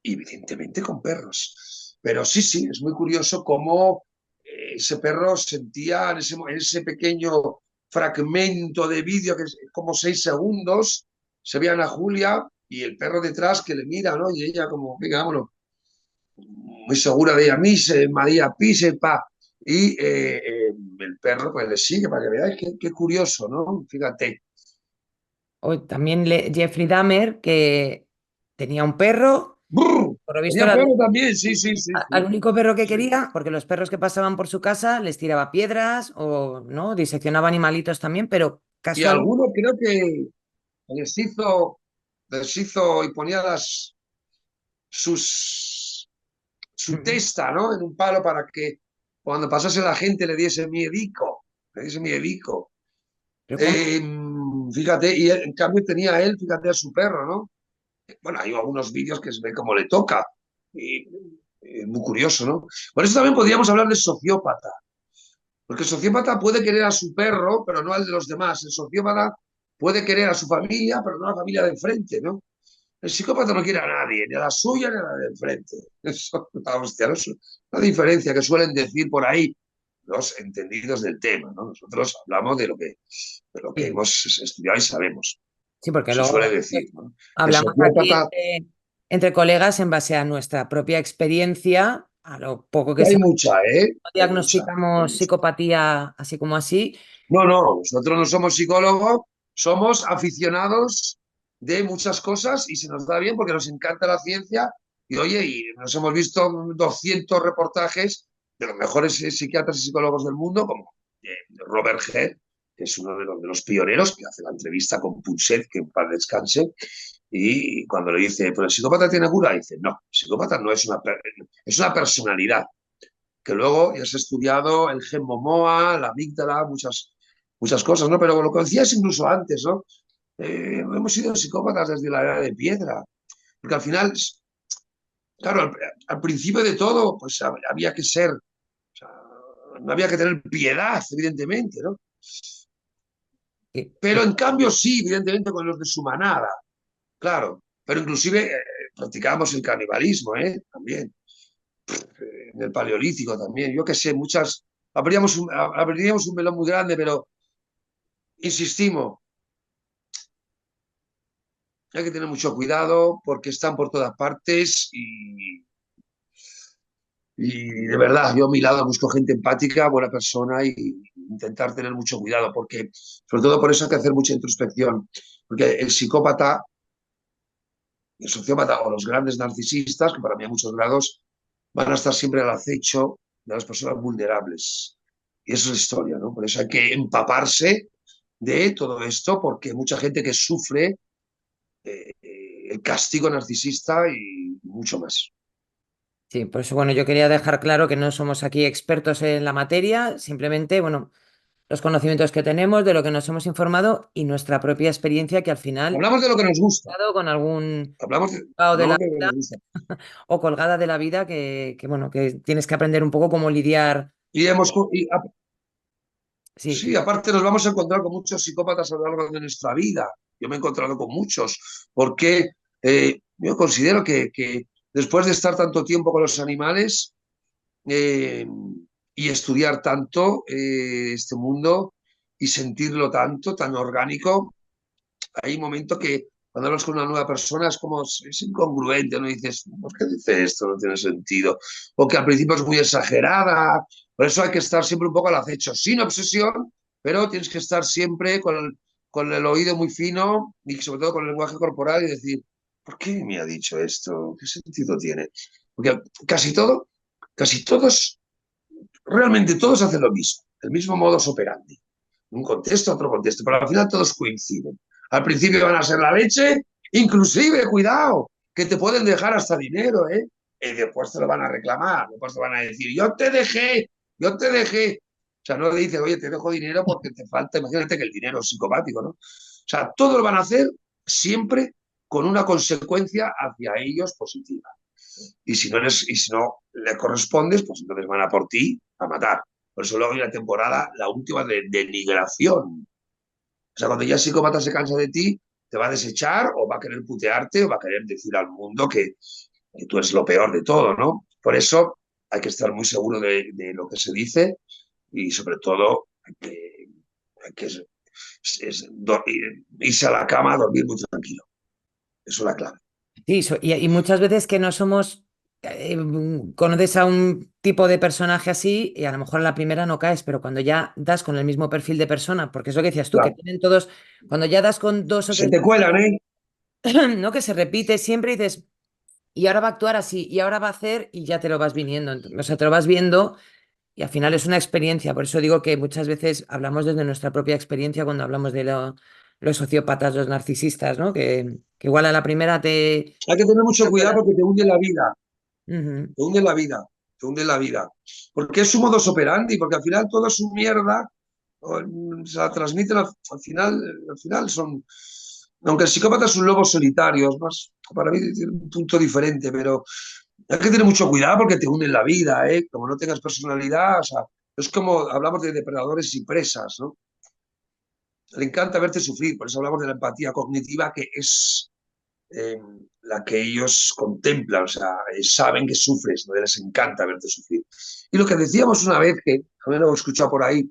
y evidentemente con perros. Pero sí, sí, es muy curioso cómo ese perro sentía en ese pequeño fragmento de vídeo, que es como 6 segundos, se veían a Julia y el perro detrás que le mira, ¿no? Y ella como, venga, vámonos, muy segura de ella misma, María pise, pa. Y el perro pues le sigue para que veáis qué curioso, ¿no? Fíjate. O también Jeffrey Dahmer, que tenía un perro, ¡Brr! por lo visto Tenía era perro también, sí, sí, sí, al sí. único perro que Sí. quería, porque los perros que pasaban por su casa les tiraba piedras o no, diseccionaba animalitos también, pero Y casualmente. alguno creo que les hizo y ponía su testa, ¿no? En un palo para que cuando pasase la gente le diese miedico, le diese miedico. Pero Eh, fíjate, y en cambio tenía él, fíjate, a su perro, ¿no? Bueno, hay algunos vídeos que se ve cómo le toca. Y, muy curioso, ¿no? Por eso también podríamos hablar de sociópata. Porque el sociópata puede querer a su perro, pero no al de los demás. El sociópata puede querer a su familia, pero no a la familia de enfrente, ¿no? El psicópata no quiere a nadie, ni a la suya ni a la de enfrente. Eso, hostia, no es una diferencia que suelen decir por ahí los entendidos del tema, ¿no? Nosotros hablamos de lo que sí, hemos estudiado y sabemos. sí, porque Se luego suele nosotros decir, ¿no? El hablamos aquí sociópata, entre colegas en base a nuestra propia experiencia, a lo poco que hay sabemos, mucha, ¿eh? no Hay mucha, hay diagnosticamos mucha. psicopatía así como así. No, no, nosotros no somos psicólogos, somos aficionados de muchas cosas y se nos da bien porque nos encanta la ciencia y oye, y nos hemos visto 200 reportajes de los mejores psiquiatras y psicólogos del mundo, como Robert Head, que es uno de los pioneros, que hace la entrevista con Punset, que en paz descanse, y cuando le dice, ¿pero el psicópata tiene cura? Dice, no, el psicópata no es es una personalidad, que luego ya se ha estudiado el gen Momoa, la amígdala, muchas cosas, ¿no? Pero lo que decías incluso antes, ¿no? Hemos sido psicópatas desde la edad de piedra, porque al final, claro, al principio de todo, pues había que ser, o sea, no había que tener piedad, evidentemente, ¿no? Pero en cambio sí, evidentemente, con los de su manada, claro, pero inclusive practicábamos el canibalismo, ¿eh? También, en el paleolítico también, yo qué sé, abriríamos un melón muy grande, pero insistimos, hay que tener mucho cuidado porque están por todas partes y de verdad, yo a mi lado busco gente empática, buena persona y intentar tener mucho cuidado porque, sobre todo por eso hay que hacer mucha introspección, porque el psicópata, el sociópata o los grandes narcisistas, que para mí a muchos grados, van a estar siempre al acecho de las personas vulnerables. Y eso es la historia, ¿no? Por eso hay que empaparse de todo esto porque mucha gente que sufre el castigo narcisista y mucho más. Sí, por eso, bueno, yo quería dejar claro que no somos aquí expertos en la materia, simplemente, bueno, los conocimientos que tenemos, de lo que nos hemos informado y nuestra propia experiencia que al final Hablamos de lo que nos gusta, ha dado con algún colgado de hablamos la de lo que vida nos gusta. o colgada de la vida bueno, que tienes que aprender un poco cómo lidiar. Y hemos, y, Sí, sí, aparte nos vamos a encontrar con muchos psicópatas a lo largo de nuestra vida. Yo me he encontrado con muchos, porque yo considero que después de estar tanto tiempo con los animales eh, y estudiar tanto este mundo y sentirlo tanto, tan orgánico, hay un momento que cuando hablas con una nueva persona es como, es incongruente, ¿no? Dices, ¿por qué dice esto? No tiene sentido. O que al principio es muy exagerada. Por eso hay que estar siempre un poco al acecho, sin obsesión, pero tienes que estar siempre con el oído muy fino y sobre todo con el lenguaje corporal y decir, ¿por qué me ha dicho esto? ¿Qué sentido tiene? Porque casi todos, realmente todos hacen lo mismo, el mismo modus operandi. Un contexto, otro contexto, pero al final todos coinciden. Al principio van a ser la leche, inclusive, cuidado, que te pueden dejar hasta dinero, ¿eh? Y después te lo van a reclamar, después te van a decir, yo te dejé. O sea, no le dices, oye, te dejo dinero porque te falta, imagínate que el dinero es psicopático, ¿no? O sea, todo lo van a hacer siempre con una consecuencia hacia ellos positiva. Y si no le correspondes, pues entonces van a por ti a matar. Por eso luego hay una temporada, la última, de denigración. O sea, cuando ya el psicópata se cansa de ti, te va a desechar o va a querer putearte o va a querer decir al mundo que tú eres lo peor de todo, ¿no? Por eso hay que estar muy seguro de lo que se dice y sobre todo hay que irse a la cama a dormir muy tranquilo. Eso es la clave. Sí, y muchas veces que no somos, conoces a un tipo de personaje así y a lo mejor a la primera no caes, pero cuando ya das con el mismo perfil de persona, porque es lo que decías tú, que Claro. tienen todos, cuando ya das con dos o Se tres te cuelan, ¿eh? personas, ¿no? Que se repite siempre y dices, y ahora va a actuar así, y ahora va a hacer, y ya te lo vas viniendo, o sea, te lo vas viendo y al final es una experiencia, por eso digo que muchas veces hablamos desde nuestra propia experiencia cuando hablamos de los sociópatas, los narcisistas, ¿no? Que igual a la primera te... Hay que tener mucho cuidado porque te hunde la vida. Ujú. Te hunde la vida, te hunde la vida. Porque es su modus operandi, porque al final toda su mierda se la transmiten al final son, aunque el psicópata es un lobo solitario, es más, para mí tiene un punto diferente, pero hay que tener mucho cuidado porque te hunde la vida, ¿eh? Como no tengas personalidad, o sea, es como hablamos de depredadores y presas, ¿no? Le encanta verte sufrir, por eso hablamos de la empatía cognitiva, que es eh, la que ellos contemplan, o sea, saben que sufres, ¿no? Les encanta verte sufrir. Y lo que decíamos una vez, que también lo he escuchado por ahí,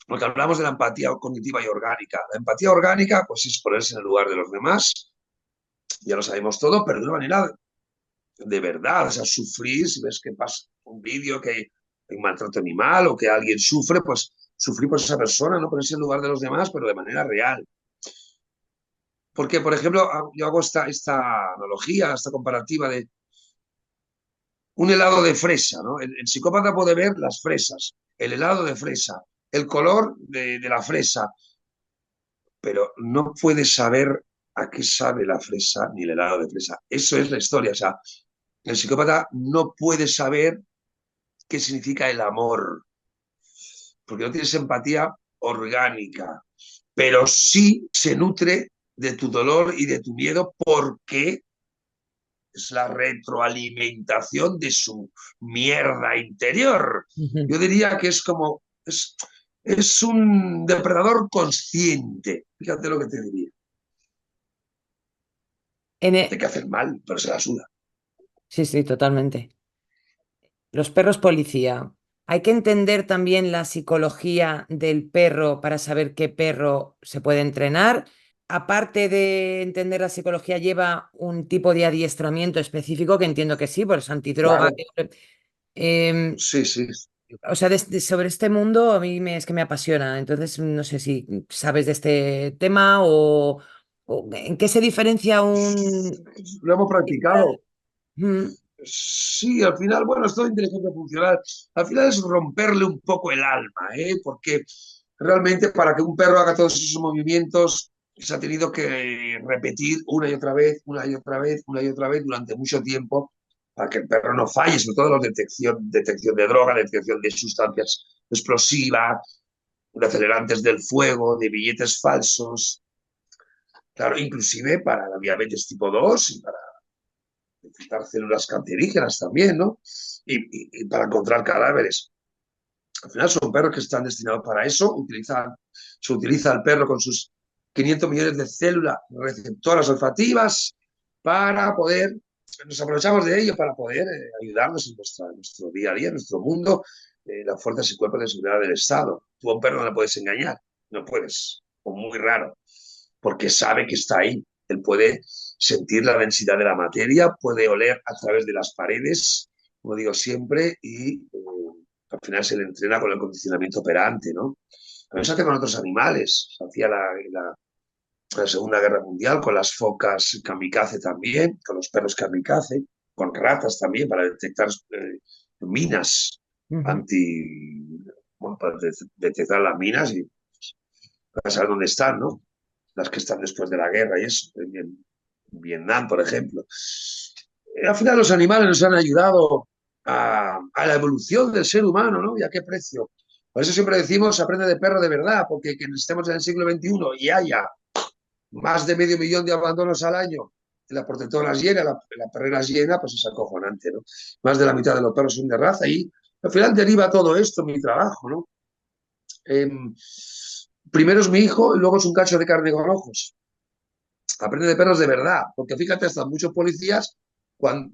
porque hablamos de la empatía cognitiva y orgánica. La empatía orgánica, pues es ponerse en el lugar de los demás, ya lo sabemos todo, pero de una manera de verdad, o sea, sufrir, si ves que pasa un vídeo que hay un maltrato animal o que alguien sufre, pues sufrir por esa persona, no ponerse en el lugar de los demás, pero de manera real. Porque, por ejemplo, yo hago esta analogía, esta comparativa de un helado de fresa, ¿no? El psicópata puede ver las fresas, el helado de fresa, el color de la fresa, pero no puede saber a qué sabe la fresa ni el helado de fresa. Eso es la historia. O sea, el psicópata no puede saber qué significa el amor, porque no tienes empatía orgánica, pero sí se nutre de tu dolor y de tu miedo porque es la retroalimentación de su mierda interior. Ujú. Yo diría que es como, es un depredador consciente. Fíjate lo que te diría. En Hay que hacer mal, pero se la suda. Sí, sí, totalmente. Los perros policía. Hay que entender también la psicología del perro para saber qué perro se puede entrenar. Aparte de entender la psicología, lleva un tipo de adiestramiento específico que entiendo que sí, por eso antidroga. Claro, Em, sí, sí. o sea, sobre este mundo a mí es que me apasiona. Entonces, no sé si sabes de este tema o en qué se diferencia un... Lo hemos practicado. Mm, Sí, al final, bueno, esto de inteligencia funcional, al final es romperle un poco el alma, ¿eh? Porque realmente para que un perro haga todos esos movimientos se ha tenido que repetir una y otra vez, una y otra vez, una y otra vez durante mucho tiempo para que el perro no falle, sobre todo la detección de droga, detección de sustancias explosivas, de acelerantes del fuego, de billetes falsos, claro, inclusive para la diabetes tipo 2 y para detectar células cancerígenas también, ¿no? Y para encontrar cadáveres. Al final son perros que están destinados para eso. Se utiliza el perro con sus 500 millones de células receptoras olfativas para poder, nos aprovechamos de ello para poder ayudarnos en nuestro día a día, en nuestro mundo, las fuerzas y cuerpos de seguridad del Estado. Tú a un perro no le puedes engañar, no puedes, o muy raro, porque sabe que está ahí. Él puede sentir la densidad de la materia, puede oler a través de las paredes, como digo siempre, y al final se le entrena con el condicionamiento operante, ¿no? También se hace con otros animales. Se hacía la Segunda Guerra Mundial con las focas kamikaze también, con los perros kamikaze, con ratas también para detectar minas Ujú. bueno, para detectar las minas y para saber dónde están, ¿no? Las que están después de la guerra y eso, en Vietnam, por ejemplo. Al final los animales nos han ayudado a la evolución del ser humano, ¿no? ¿Y a qué precio? Por eso siempre decimos, aprende de perro de verdad, porque que estemos en el siglo XXI y haya más de 500.000 de abandonos al año, la protectora llena, la perrera llena, pues es acojonante, ¿no? Más de la mitad de los perros son de raza y al final deriva todo esto mi trabajo, ¿no? Eh, Primero es mi hijo y luego es un cacho de carne con ojos. Aprende de perros de verdad, porque fíjate, hasta muchos policías, cuando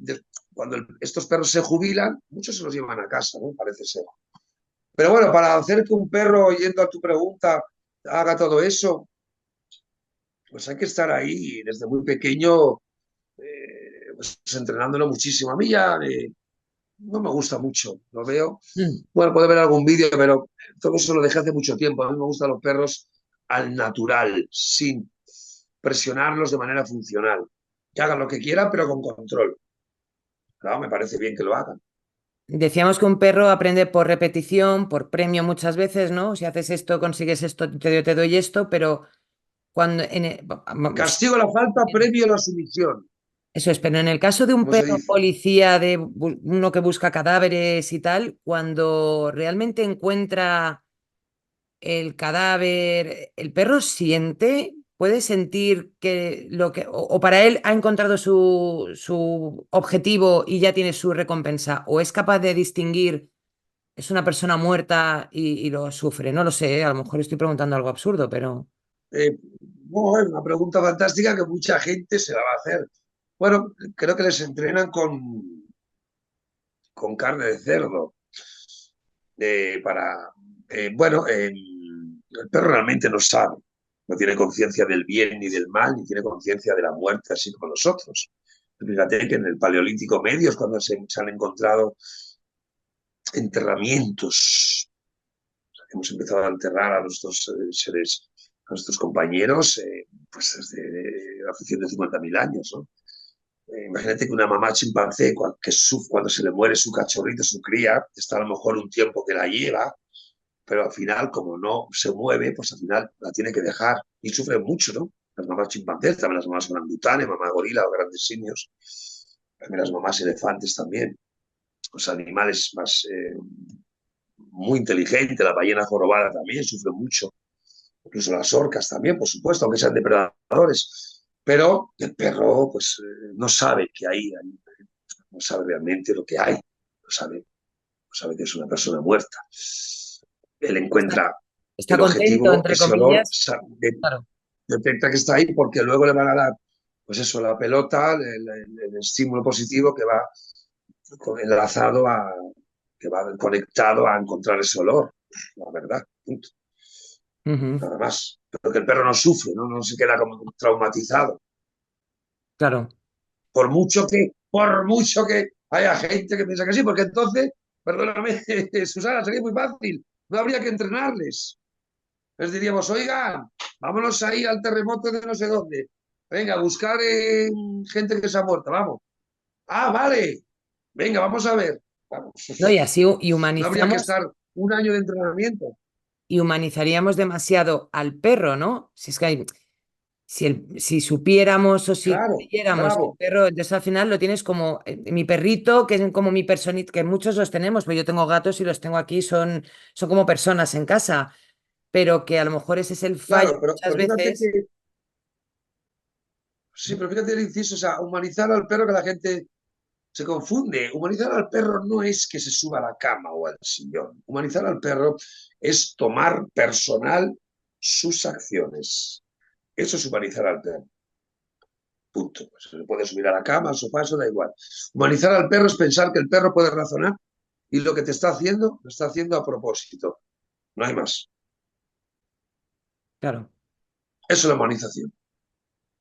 estos perros se jubilan, muchos se los llevan a casa, ¿no? Parece ser. Pero bueno, para hacer que un perro, yendo a tu pregunta, haga todo eso, pues hay que estar ahí desde muy pequeño, pues entrenándolo muchísimo. A mí ya no me gusta mucho, lo veo. Mm. Bueno, puede ver algún vídeo, pero todo eso lo dejé hace mucho tiempo. A mí me gustan los perros al natural, sin presionarlos de manera funcional. Que hagan lo que quieran, pero con control. Claro, me parece bien que lo hagan. Decíamos que un perro aprende por repetición, por premio muchas veces, ¿no? Si haces esto, consigues esto, te doy esto, pero cuando vamos, Castigo la falta, premio la sumisión, eso es, pero en el caso de un como se perro dice. policía, de uno que busca cadáveres y tal, cuando realmente encuentra el cadáver, el perro siente, puede sentir que o para él ha encontrado su objetivo y ya tiene su recompensa, o es capaz de distinguir, es una persona muerta y lo sufre, no lo sé, a lo mejor estoy preguntando algo absurdo, pero... Bueno, es una pregunta fantástica que mucha gente se la va a hacer. Bueno, creo que les entrenan con carne de cerdo para... bueno, el perro realmente no sabe, no tiene conciencia del bien ni del mal, ni tiene conciencia de la muerte, así como nosotros. Fíjate que en el Paleolítico Medio es cuando se han encontrado enterramientos. Hemos empezado a enterrar a nuestros seres, a nuestros compañeros, pues desde hace 150.000 años, ¿no? Imagínate que una mamá chimpancé, cuando se le muere su cachorrito, su cría, está a lo mejor un tiempo que la lleva, pero al final, como no se mueve, pues al final la tiene que dejar y sufre mucho, ¿no? Las mamás chimpancés, también las mamás orangutanes, mamá gorila o grandes simios, también las mamás elefantes también, los animales más muy inteligentes, la ballena jorobada también sufre mucho, incluso las orcas también, por supuesto, aunque sean depredadores, pero el perro pues no sabe que no sabe realmente lo que hay, no sabe que es una persona muerta. Él Está, encuentra está el contento, objetivo, entre ese olor, comillas, claro. detecta que está ahí porque luego le van a dar, pues eso, la pelota, el estímulo positivo que va enlazado que va conectado a encontrar ese olor, la verdad, punto, Ujú, nada más. Pero que el perro no sufre, no se queda como traumatizado. claro. Por mucho que haya gente que piensa que sí, porque entonces, perdóname, Susana, sería muy fácil, no habría que entrenarles. Les diríamos, oigan, vámonos ahí al terremoto de no sé dónde. Venga, a buscar gente que se ha muerto, vamos. Ah, vale. Venga, vamos a ver. Vamos. ¿No? Y así No habría que estar un año de entrenamiento. y humanizaríamos demasiado al perro, ¿no? Si es que si supiéramos o si Claro, creyéramos que el bravo. perro, entonces al final lo tienes como mi perrito, que es como mi personita, que muchos los tenemos, pues yo tengo gatos y los tengo aquí, son como personas en casa, pero que a lo mejor ese es el fallo Claro, pero, muchas fíjate veces. que, sí, pero fíjate el inciso, o sea, humanizar al perro que la gente se confunde. Humanizar al perro no es que se suba a la cama o al sillón. Humanizar al perro es tomar personal sus acciones. Eso es humanizar al perro. Punto. Pues se puede subir a la cama, al sofá, eso da igual. Humanizar al perro es pensar que el perro puede razonar y lo que te está haciendo, lo está haciendo a propósito. No hay más. Claro. Eso es la humanización.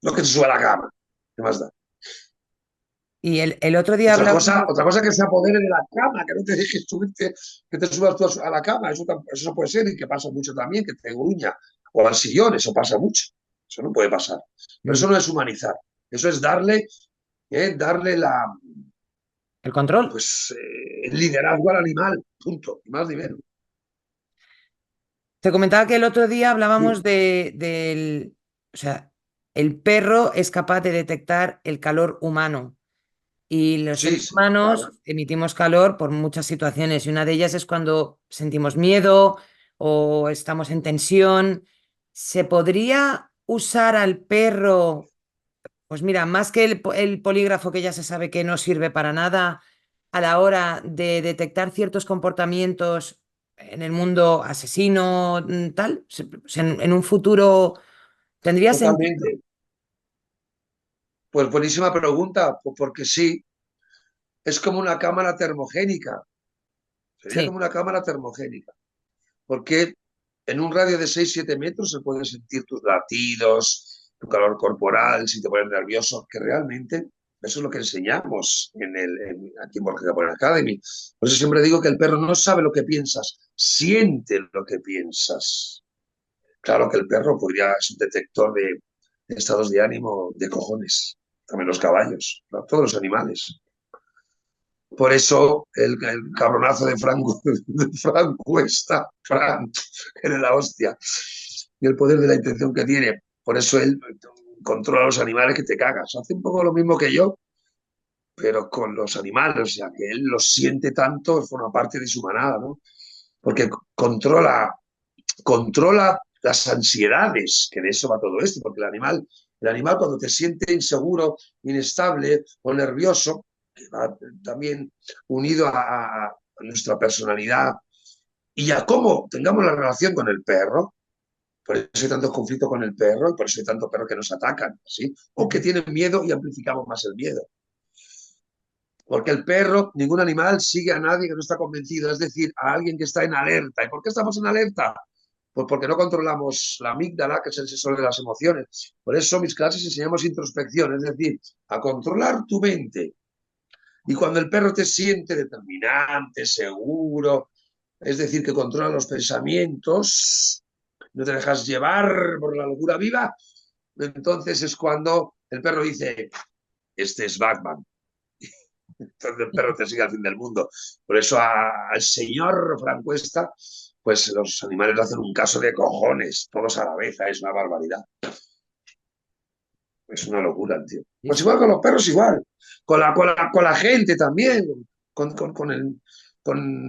No que se suba a la cama. ¿Qué más da? Y el otro día hablábamos, Otra cosa que se apodere de la cama, que no te dejes subirte, que te subas tú a la cama, eso no puede ser, y que pasa mucho también, que te gruña, o al sillón, eso pasa mucho, eso no puede pasar. Pero mm, eso no es humanizar, eso es darle el control. el liderazgo al animal, punto, y más ni menos. Te comentaba que el otro día hablábamos Sí, o sea, el perro es capaz de detectar el calor humano y los sí, seres sí, humanos claro, emitimos calor por muchas situaciones y una de ellas es cuando sentimos miedo o estamos en tensión. ¿Se podría usar al perro? Pues mira, más que el polígrafo que ya se sabe que no sirve para nada a la hora de detectar ciertos comportamientos en el mundo asesino, tal, en un futuro tendría sentido. totalmente. Pues buenísima pregunta, porque sí, es como una cámara termogénica, sería Sí, como una cámara termogénica. Porque en un radio de 6 7 metros se pueden sentir tus latidos, tu calor corporal, si te pones nervioso, que realmente eso es lo que enseñamos aquí en Borja Capone Academy. Por eso siempre digo que el perro no sabe lo que piensas, siente lo que piensas. Claro que el perro es un detector de estados de ánimo de cojones, también los caballos, ¿no? Todos los animales. Por eso el cabronazo de Frank Cuesta, Frank, era la hostia. Y el poder de la intención que tiene. Por eso él controla a los animales que te cagas. Hace un poco lo mismo que yo, pero con los animales. O sea, que él los siente tanto, forma parte de su manada, ¿no? Porque controla las ansiedades, que de eso va todo esto, porque el animal cuando te siente inseguro, inestable o nervioso, que va también unido a nuestra personalidad y a cómo tengamos la relación con el perro. Por eso hay tantos conflictos con el perro y por eso hay tantos perros que nos atacan, ¿sí? O que tienen miedo y amplificamos más el miedo. Porque el perro, ningún animal sigue a nadie que no está convencido, es decir, a alguien que está en alerta. ¿Y por qué estamos en alerta? Pues porque no controlamos la amígdala, que es el sensor de las emociones. Por eso mis clases enseñamos introspección, es decir, a controlar tu mente. Y cuando el perro te siente determinante, seguro, es decir, que controla los pensamientos, no te dejas llevar por la locura viva, entonces es cuando el perro dice, este es Batman. Entonces el perro te sigue al fin del mundo. Por eso al señor Francuesta, pues los animales le hacen un caso de cojones, todos a la vez, es una barbaridad. Es una locura, tío. sí, Pues sí. igual con los perros, igual. Con la gente también, con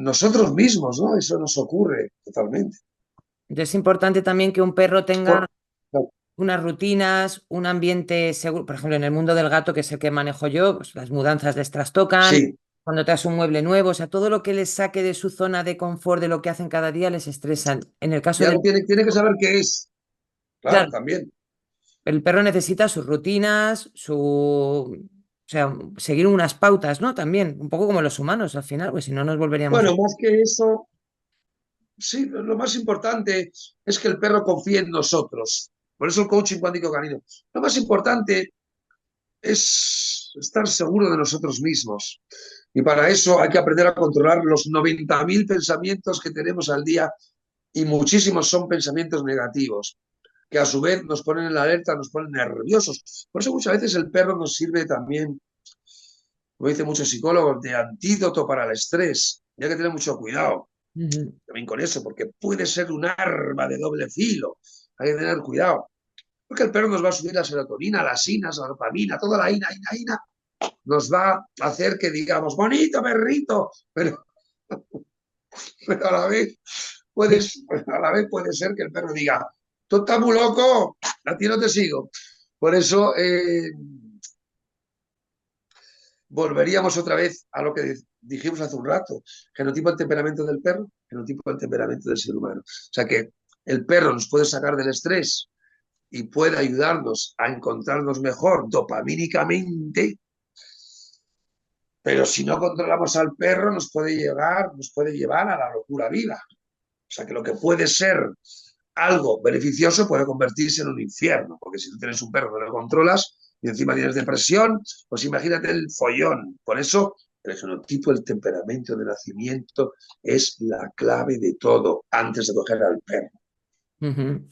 nosotros mismos, ¿no? Eso nos ocurre totalmente. Es importante también que un perro tenga Por- no, unas rutinas, un ambiente seguro. Por ejemplo, en el mundo del gato, que es el que manejo yo, pues las mudanzas les trastocan, sí, cuando te das un mueble nuevo, o sea, todo lo que les saque de su zona de confort, de lo que hacen cada día, les estresan. En el caso ya del... tiene que saber qué es. Claro, Claro, también. el perro necesita sus rutinas, o sea, seguir unas pautas, ¿no? También, un poco como los humanos al final, pues si no nos volveríamos... Bueno, más que eso, sí, lo más importante es que el perro confíe en nosotros. Por eso el coaching cuántico canino. Lo más importante es estar seguro de nosotros mismos. Y para eso hay que aprender a controlar los 90.000 pensamientos que tenemos al día y muchísimos son pensamientos negativos, que a su vez nos ponen en la alerta, nos ponen nerviosos. Por eso muchas veces el perro nos sirve también, como dicen muchos psicólogos, de antídoto para el estrés. Y hay que tener mucho cuidado Ujú. también con eso, porque puede ser un arma de doble filo. Hay que tener cuidado. Porque el perro nos va a subir la serotonina, las sinas, la dopamina, toda la ina, nos va a hacer que digamos, bonito perrito, pero a la vez puede ser que el perro diga, tú estás muy loco, a ti no te sigo. Por eso volveríamos otra vez a lo que dijimos hace un rato, genotipo del temperamento del perro, genotipo del temperamento del ser humano. O sea que el perro nos puede sacar del estrés y puede ayudarnos a encontrarnos mejor dopamínicamente, pero si no controlamos al perro nos puede llevar a la locura viva. O sea que lo que puede ser algo beneficioso puede convertirse en un infierno, porque si tú tienes un perro que no lo controlas, y encima tienes depresión, pues imagínate el follón. Por eso el genotipo, el temperamento de nacimiento es la clave de todo antes de coger al perro. Ujú.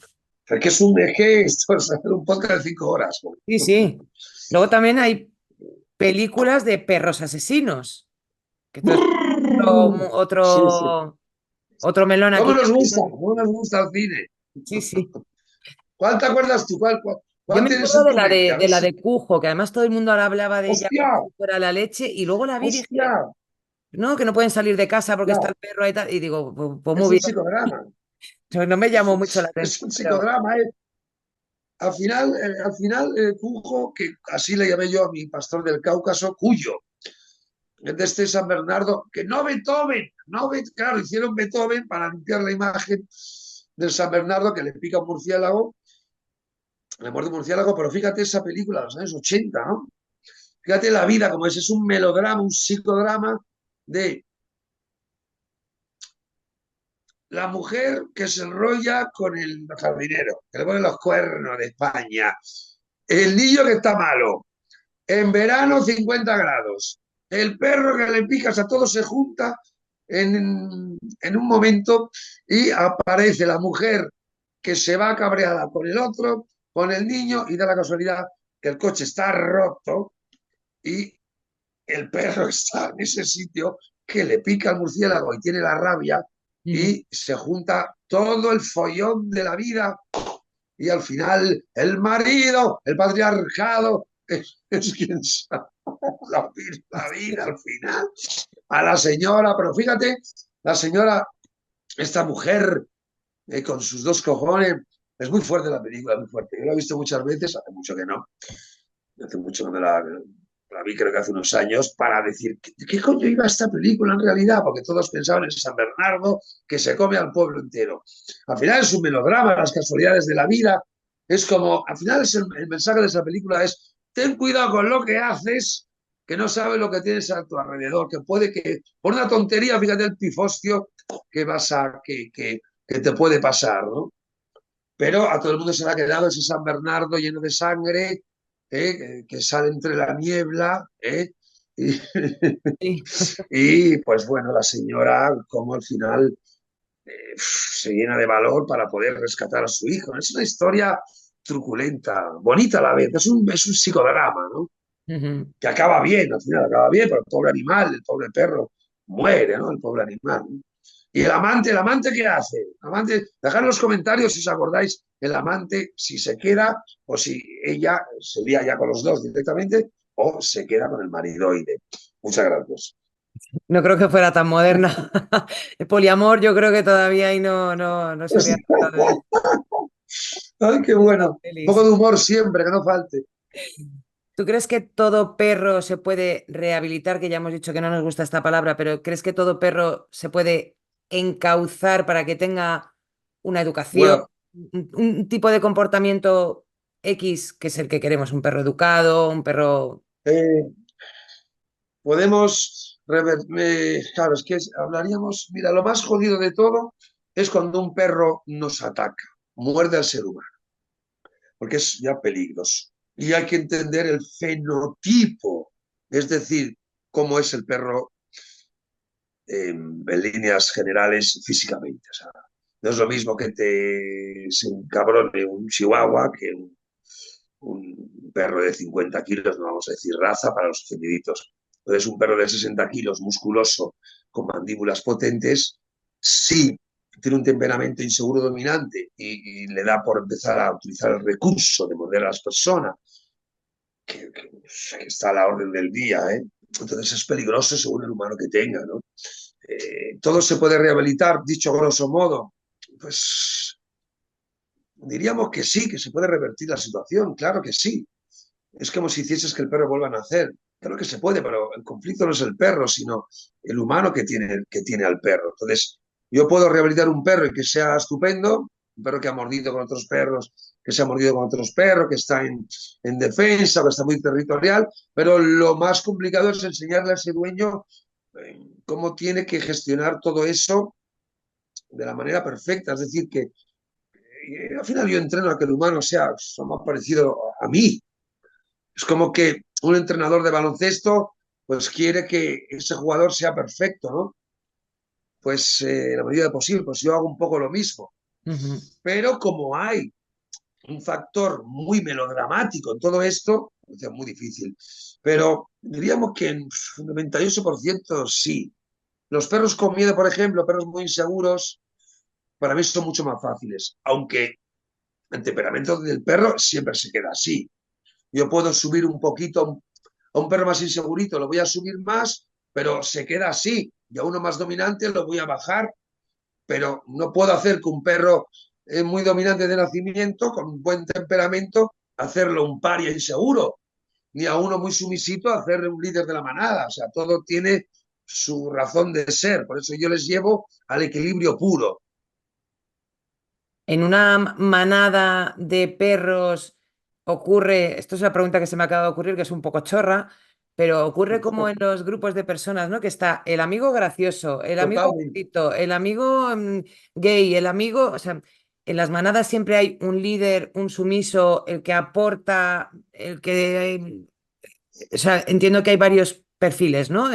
Es que es un eje, esto es hacer un podcast de 5 horas. Sí, sí. Luego también hay películas de perros asesinos, que esto es Sí, sí. otro melón ¿Cómo aquí nos gusta? también. ¿Cómo nos gusta el cine? Sí, sí. ¿Cuál te acuerdas tú? Yo ¿Cuál me tienes acuerdo en de tu la mente? A ver de la si... de Cujo, que además todo el mundo ahora hablaba de ella ¡Hostia! como si fuera la leche, y luego la vi y ¡Hostia! dije, no, que no pueden salir de casa porque está Ya, el perro ahí tal. Y digo, pues es muy un bien. psicodrama. No me llamó mucho la Es atención, un pero psicodrama. Al final, Cujo, que así le llamé yo a mi pastor del Cáucaso, Cuyo, es de este San Bernardo, que no Beethoven, claro, hicieron Beethoven para limpiar la imagen del San Bernardo que le pica un murciélago, le muerde un murciélago, pero fíjate esa película de los años 80, ¿no? Fíjate la vida como es un melodrama, un psicodrama de la mujer que se enrolla con el jardinero, que le pone los cuernos de España, el niño que está malo, en verano 50 grados, el perro que le picas, a todo se junta en un momento y aparece la mujer que se va cabreada con el otro, con el niño y da la casualidad que el coche está roto y el perro está en ese sitio que le pica al murciélago y tiene la rabia ujú. y se junta todo el follón de la vida y al final el marido, el patriarcado, es quien sabe la vida al final. A la señora, pero fíjate, la señora, esta mujer con sus dos cojones, es muy fuerte la película, muy fuerte. Yo la he visto muchas veces, hace mucho que no, hace mucho que no la vi, creo que hace unos años, para decir, ¿qué coño iba esta película en realidad? Porque todos pensaban en San Bernardo que se come al pueblo entero. Al final es un melodrama, las casualidades de la vida. Es como, al final es el mensaje de esa película es, ten cuidado con lo que haces, que no sabes lo que tienes a tu alrededor, que puede que, por una tontería, fíjate el pifostio que te puede pasar, ¿no? Pero a todo el mundo se le ha quedado ese San Bernardo lleno de sangre, que sale entre la niebla, y, Sí. y, pues bueno, la señora como al final se llena de valor para poder rescatar a su hijo. Es una historia truculenta, bonita a la vez, es un psicodrama, ¿no? Ujú. Que acaba bien, al final acaba bien, pero el pobre animal, el pobre perro, muere, ¿no? El pobre animal, ¿no? ¿Y el amante qué hace? El amante, dejad en los comentarios si os acordáis el amante, si se queda o si ella se lía ya con los dos directamente o se queda con el maridoide. Muchas gracias. No creo que fuera tan moderna. El poliamor, yo creo que todavía ahí no se había tratado de Ay, qué estas bueno. Un poco pelis. de humor siempre, que no falte. ¿Tú crees que todo perro se puede rehabilitar? Que ya hemos dicho que no nos gusta esta palabra, pero ¿crees que todo perro se puede encauzar para que tenga una educación, Bueno, un tipo de comportamiento X, que es el que queremos? Un perro educado, un perro... eh, podemos claro, es que hablaríamos, mira, lo más jodido de todo es cuando un perro nos ataca, muerde al ser humano, porque es ya peligroso. Y hay que entender el fenotipo, es decir, cómo es el perro en líneas generales físicamente. O sea, no es lo mismo que se encabrone un chihuahua que un perro de 50 kilos, no vamos a decir raza para los ofendiditos. Entonces, un perro de 60 kilos, musculoso, con mandíbulas potentes, sí tiene un temperamento inseguro dominante y le da por empezar a utilizar el recurso de morder a las personas, que está a la orden del día, ¿eh? Entonces es peligroso según el humano que tenga, ¿no? Todo se puede rehabilitar, dicho grosso modo, pues diríamos que sí, que se puede revertir la situación, claro que sí. Es como si hicieses que el perro vuelva a nacer. Claro que se puede, pero el conflicto no es el perro, sino el humano que tiene al perro. Entonces, yo puedo rehabilitar un perro y que sea estupendo, un perro que ha mordido con otros perros, que se ha mordido con otros perros, que está en defensa, que está muy territorial, pero lo más complicado es enseñarle a ese dueño cómo tiene que gestionar todo eso de la manera perfecta. Es decir, que al final yo entreno a que el humano sea más parecido a mí, Es como que un entrenador de baloncesto pues quiere que ese jugador sea perfecto, ¿no? Pues en la medida de posible, pues yo hago un poco lo mismo. Ujú. Pero como hay un factor muy melodramático en todo esto, es muy difícil. Pero diríamos que en un 98% sí. Los perros con miedo, por ejemplo, perros muy inseguros, para mí son mucho más fáciles. Aunque el temperamento del perro siempre se queda así. Yo puedo subir un poquito a un perro más insegurito, lo voy a subir más, pero se queda así. Y a uno más dominante lo voy a bajar, pero no puedo hacer que un perro muy dominante de nacimiento, con un buen temperamento, hacerlo un paria inseguro, ni a uno muy sumisito hacerle un líder de la manada. O sea, todo tiene su razón de ser. Por eso yo les llevo al equilibrio puro. En una manada de perros ocurre, esto es una pregunta que se me acaba de ocurrir, que es un poco chorra, pero ocurre como en los grupos de personas, ¿no? Que está el amigo gracioso, el amigo Totalmente. gordito, el amigo gay, el amigo, o sea, en las manadas siempre hay un líder, un sumiso, el que aporta, el que, o sea, entiendo que hay varios perfiles, ¿no?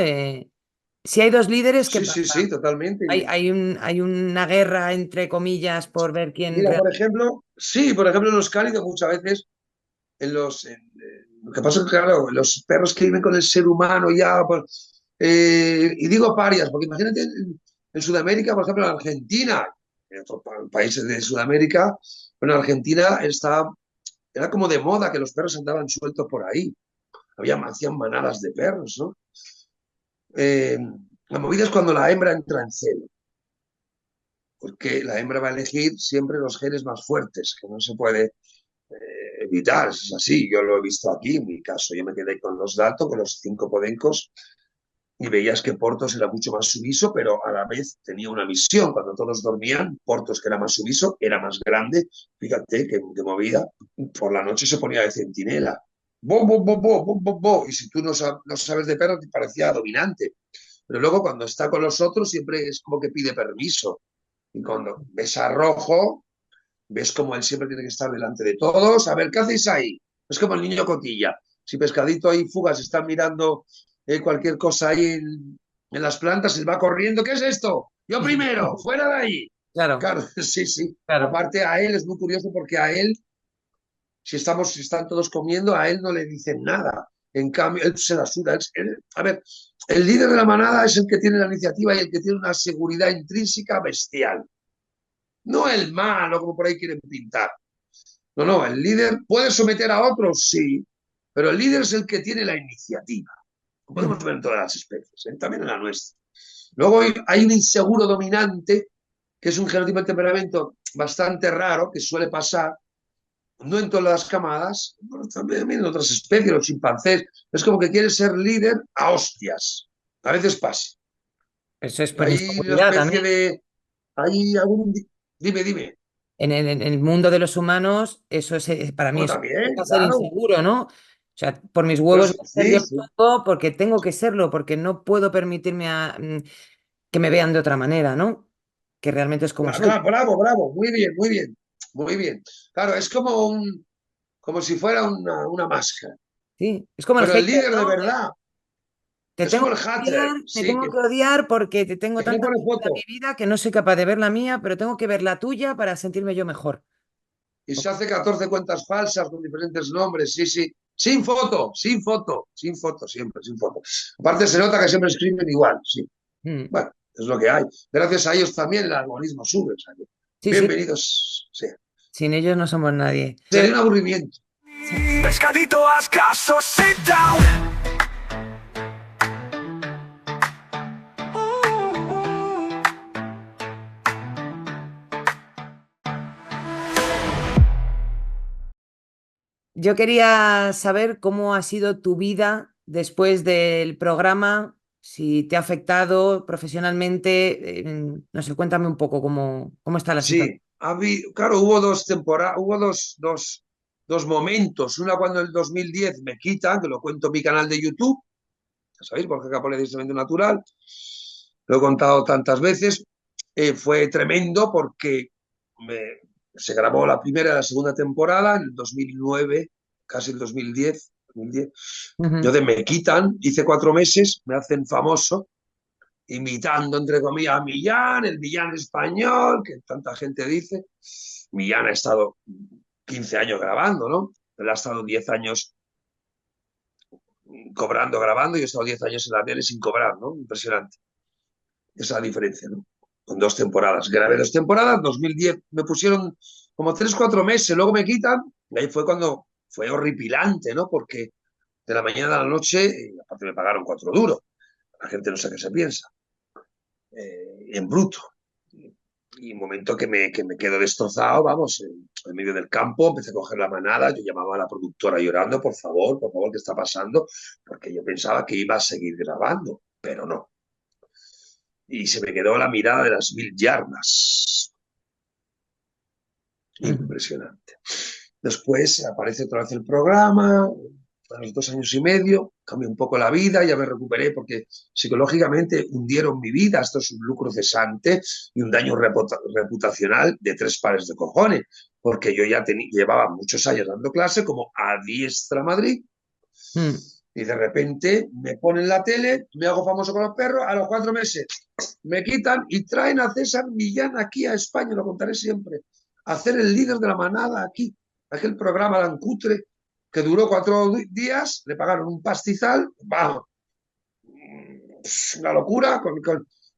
Si hay dos líderes, ¿qué Sí, sí, pasa? sí, totalmente. Hay una guerra, entre comillas, por ver quién Mira, por realmente... ejemplo, sí, por ejemplo, en los cálidos muchas veces, lo que pasa es que, claro, los perros que viven con el ser humano ya, pues, y digo parias, porque imagínate en Sudamérica, por ejemplo, en Argentina, en otros países de Sudamérica, bueno, en Argentina era como de moda que los perros andaban sueltos por ahí. Hacían manadas de perros, ¿no? Eh, la movida es cuando la hembra entra en celo, porque la hembra va a elegir siempre los genes más fuertes, que no se puede evitar, es así, yo lo he visto aquí en mi caso, yo me quedé con los datos, con los 5 podencos, y veías que Portos era mucho más sumiso, pero a la vez tenía una misión. Cuando todos dormían, Portos, que era más sumiso, era más grande, fíjate que movida, por la noche se ponía de centinela. Bo, bo, bo, bo, bo, bo, bo. Y si tú no sabes de perro, te parecía dominante. Pero luego cuando está con los otros siempre es como que pide permiso. Y cuando ves a Rojo, ves como él siempre tiene que estar delante de todos. A ver, ¿qué hacéis ahí? Es como el niño Cotilla. Si Pescadito ahí Fugas está mirando cualquier cosa ahí en las plantas, él va corriendo. ¿Qué es esto? Yo primero, fuera de ahí. Claro, Claro, sí, sí. claro. Aparte a él es muy curioso porque a él, si están todos comiendo, a él no le dicen nada. En cambio, él se la suda. A ver, el líder de la manada es el que tiene la iniciativa y el que tiene una seguridad intrínseca bestial. No el malo, como por ahí quieren pintar. No, no, el líder puede someter a otros, sí, pero el líder es el que tiene la iniciativa. Lo podemos ver en todas las especies, también en la nuestra. Luego hay un inseguro dominante, que es un genotipo de temperamento bastante raro, que suele pasar, no en todas las camadas, bueno, también en otras especies, los chimpancés, es como que quiere ser líder a hostias. A veces pasa. Eso es por Hay una inseguridad especie también. de... Hay algún... Dime, dime. En el mundo de los humanos, eso es, para mí Bueno, eso también, es ser claro. inseguro, ¿no? O sea, por mis Pero huevos voy a ser sí, yo sí. todo porque tengo que serlo, porque no puedo permitirme que me vean de otra manera, ¿no? Que realmente es como Claro, soy. claro, bravo, bravo, muy bien, muy bien, muy bien. Claro, es como si fuera una máscara. Sí, es como el Pero el hater, líder de ¿no? verdad Te es tengo como el que hater, odiar, te sí, tengo que odiar porque te tengo que no tanta pone mierda en mi foto vida que no soy capaz de ver la mía, pero tengo que ver la tuya para sentirme yo mejor. y se hace 14 cuentas falsas con diferentes nombres, sí, sí. Sin foto, sin foto, sin foto, siempre, sin foto. Aparte se nota que siempre escriben igual, sí. Mm. Bueno, es lo que hay. Gracias a ellos también el algoritmo sube. O sea Sí, sí, bienvenidos. Sí. sin ellos no somos nadie. Sería un aburrimiento. Sí. Pescadito, haz caso, sit down. Yo quería saber cómo ha sido tu vida después del programa, si te ha afectado profesionalmente, no sé, cuéntame un poco cómo está la situación. Sí, claro, hubo dos temporadas, hubo dos momentos. Una cuando en el 2010 me quitan, que lo cuento en mi canal de YouTube, ya sabéis, Borja Capole de Tratamiento Natural, lo he contado tantas veces. Fue tremendo porque se grabó la primera y la segunda temporada en el 2009, casi el 2010. 2010. Ujú. Yo me quitan, hice 4 meses, me hacen famoso, imitando, entre comillas, a Millán, el Millán español, que tanta gente dice. Millán ha estado 15 años grabando, ¿no? Él ha estado 10 años cobrando, grabando, y yo he estado 10 años en la tele sin cobrar, ¿no? Impresionante. Esa es la diferencia, ¿no? Con 2 temporadas. Grabé 2 temporadas, 2010 me pusieron como 3, 4 meses, luego me quitan, y ahí fue cuando fue horripilante, ¿no? Porque de la mañana a la noche, aparte me pagaron 4 duros, la gente no sé qué se piensa, en bruto. Y un momento que me quedo destrozado, vamos, en medio del campo, empecé a coger la manada, yo llamaba a la productora llorando, por favor, ¿qué está pasando? Porque yo pensaba que iba a seguir grabando, pero no. Y se me quedó la mirada de las 1000 yardas. Impresionante. Después aparece otra vez el programa, a los 2 años y medio, cambió un poco la vida, ya me recuperé porque psicológicamente hundieron mi vida. Esto es un lucro cesante y un daño reputacional de 3 pares de cojones, porque yo ya llevaba muchos años dando clase como Adiestra Madrid, y de repente me ponen la tele, me hago famoso con los perros, a los 4 meses me quitan y traen a César Millán aquí a España, lo contaré siempre, a hacer el líder de la manada aquí, aquel programa tan cutre que duró 4 días, le pagaron un pastizal, vamos, una locura,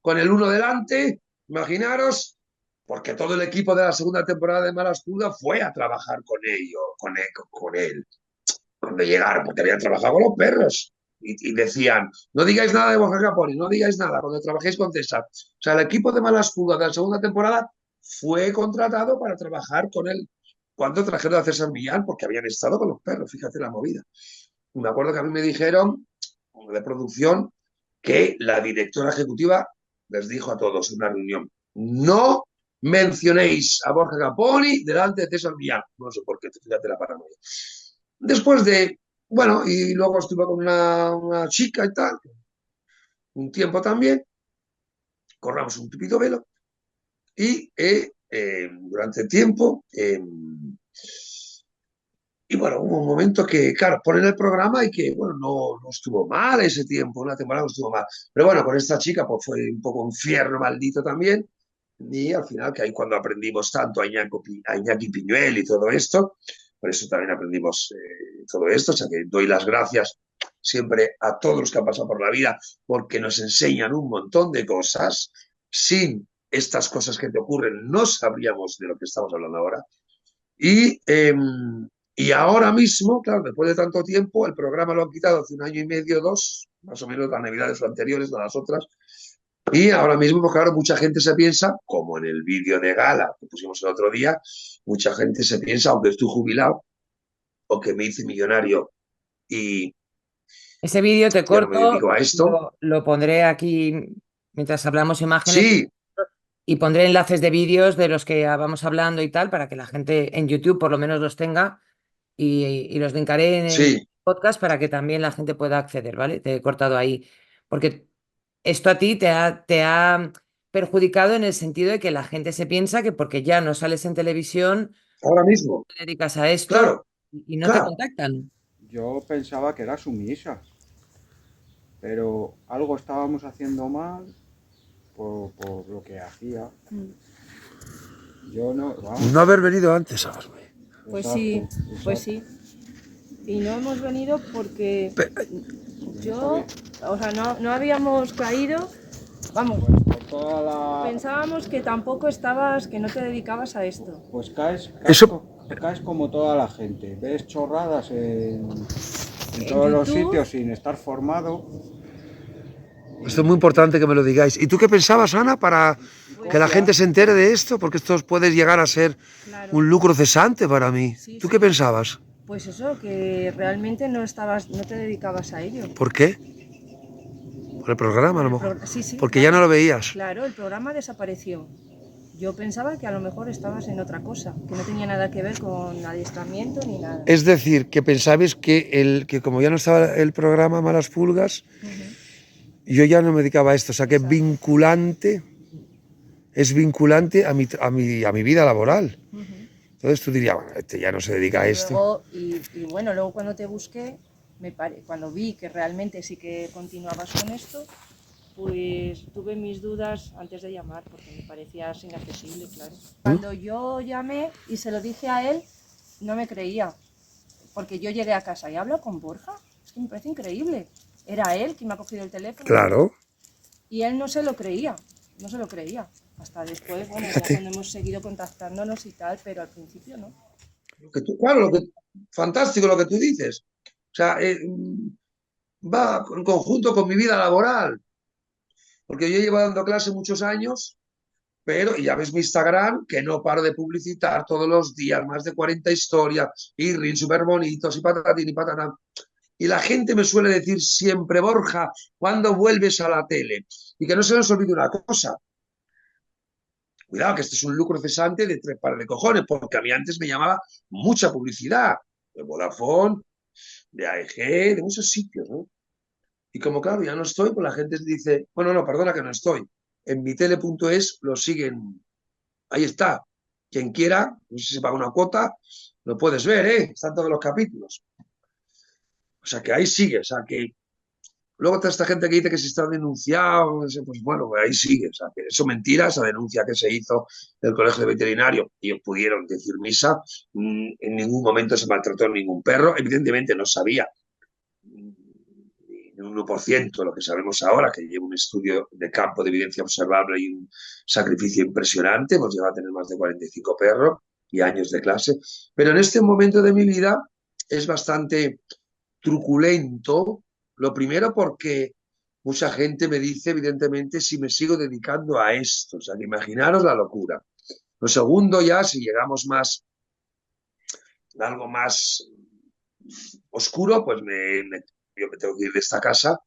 con el uno delante, imaginaros, porque todo el equipo de la segunda temporada de Malas Pulgas fue a trabajar con él, cuando llegaron, porque habían trabajado con los perros. Y decían, no digáis nada de Borja Caponi, no digáis nada cuando trabajéis con César. O sea, el equipo de Malas Pulgas de la segunda temporada fue contratado para trabajar con él cuando trajeron a César Millán, porque habían estado con los perros, fíjate la movida. Y me acuerdo que a mí me dijeron, de producción, que la directora ejecutiva les dijo a todos en una reunión, no mencionéis a Borja Caponi delante de César Millán. No sé por qué, fíjate la paranoia. Después de, bueno, y luego estuve con una chica y tal, un tiempo también, corramos un tupito velo, y durante tiempo, y bueno, hubo un momento que, claro, ponen el programa y que, bueno, no estuvo mal ese tiempo, una temporada no estuvo mal. Pero bueno, con esta chica pues fue un poco un infierno maldito también. Y al final, que ahí cuando aprendimos tanto a Iñaki Piñuel y todo esto, por eso también aprendimos todo esto. O sea que doy las gracias siempre a todos los que han pasado por la vida, porque nos enseñan un montón de cosas. Sin estas cosas que te ocurren, no sabríamos de lo que estamos hablando ahora. Y ahora mismo, claro, después de tanto tiempo, el programa lo han quitado hace 1 año y medio, 2, más o menos las navidades o anteriores, no las otras. Y ahora mismo, pues claro, mucha gente se piensa, como en el vídeo de gala que pusimos el otro día, mucha gente se piensa, aunque estoy jubilado, o que me hice millonario y Ese vídeo te ya no me corto, dedico a esto. lo pondré aquí mientras hablamos imágenes Sí, y pondré enlaces de vídeos de los que vamos hablando y tal, para que la gente en YouTube por lo menos los tenga y los linkaré en el sí, podcast para que también la gente pueda acceder, ¿vale? Te he cortado ahí, porque esto a ti te ha perjudicado en el sentido de que la gente se piensa que porque ya no sales en televisión, ahora mismo. te dedicas a esto Claro, y no te claro. contactan. Yo pensaba que era sumisa, pero algo estábamos haciendo mal por lo que hacía. Yo no, vamos, No haber venido antes a verme. Pues exacto, sí, exacto. pues sí. Y no hemos venido porque yo, o sea, no habíamos caído, vamos, Pues por toda la... pensábamos que tampoco estabas, que no te dedicabas a esto. Pues caes Eso- caes como toda la gente. Ves chorradas en En todos los YouTube. sitios sin estar formado. Esto es muy importante que me lo digáis. ¿Y tú qué pensabas, Ana, para que la gente se entere de esto? Porque esto puede llegar a ser Claro. un lucro cesante para mí. Sí, ¿Tú sí. qué pensabas? Pues eso, que realmente no te dedicabas a ello. ¿Por qué? Por el programa, a lo mejor. Sí, Porque claro. ya no lo veías. Claro, el programa desapareció. Yo pensaba que a lo mejor estabas en otra cosa, que no tenía nada que ver con adiestramiento ni nada. Es decir, que pensabais que como ya no estaba el programa Malas Pulgas, yo ya no me dedicaba a esto. O sea, que Exacto. es vinculante a mi vida laboral. Entonces tú dirías, bueno, este ya no se dedica a esto. Y bueno, luego cuando te busqué, cuando vi que realmente sí que continuabas con esto, pues tuve mis dudas antes de llamar, porque me parecías inaccesible, claro. Cuando yo llamé y se lo dije a él, no me creía, porque yo llegué a casa y hablo con Borja, es que me parece increíble. Era él quien me ha cogido el teléfono. Claro. Y él no se lo creía, no se lo creía. Hasta después, bueno, ya cuando hemos seguido contactándonos y tal, pero al principio no. Claro, fantástico lo que tú dices. O sea, va en conjunto con mi vida laboral. Porque yo llevo dando clase muchos años, pero y ya ves mi Instagram, que no paro de publicitar todos los días, más de 40 historias, y reels súper bonitos, y patatín y patatán. Y la gente me suele decir siempre, Borja, ¿cuándo vuelves a la tele? Y que no se nos olvide una cosa. Cuidado, que este es un lucro cesante de 3 pares de cojones, porque a mí antes me llamaba mucha publicidad, de Vodafone, de AEG, de muchos sitios, ¿no? Y como claro, ya no estoy, pues la gente dice, bueno, no, perdona que no estoy. En mitele.es lo siguen, ahí está. Quien quiera, no sé si se paga una cuota, lo puedes ver, ¿eh? Están todos los capítulos. O sea que ahí sigue, o sea que luego toda esta gente que dice que se está denunciado, no sé, pues bueno, pues ahí sigue. O sea, que eso es mentira, esa denuncia que se hizo del colegio de veterinario, ellos pudieron decir misa, en ningún momento se maltrató a ningún perro, evidentemente no sabía ni un 1% lo que sabemos ahora, que lleva un estudio de campo de evidencia observable y un sacrificio impresionante, hemos llegado a tener más de 45 perros y años de clase, pero en este momento de mi vida es bastante truculento. Lo primero porque mucha gente me dice, evidentemente, si me sigo dedicando a esto. O sea, que imaginaros la locura. Lo segundo ya, si llegamos más, algo más oscuro, pues yo me tengo que ir de esta casa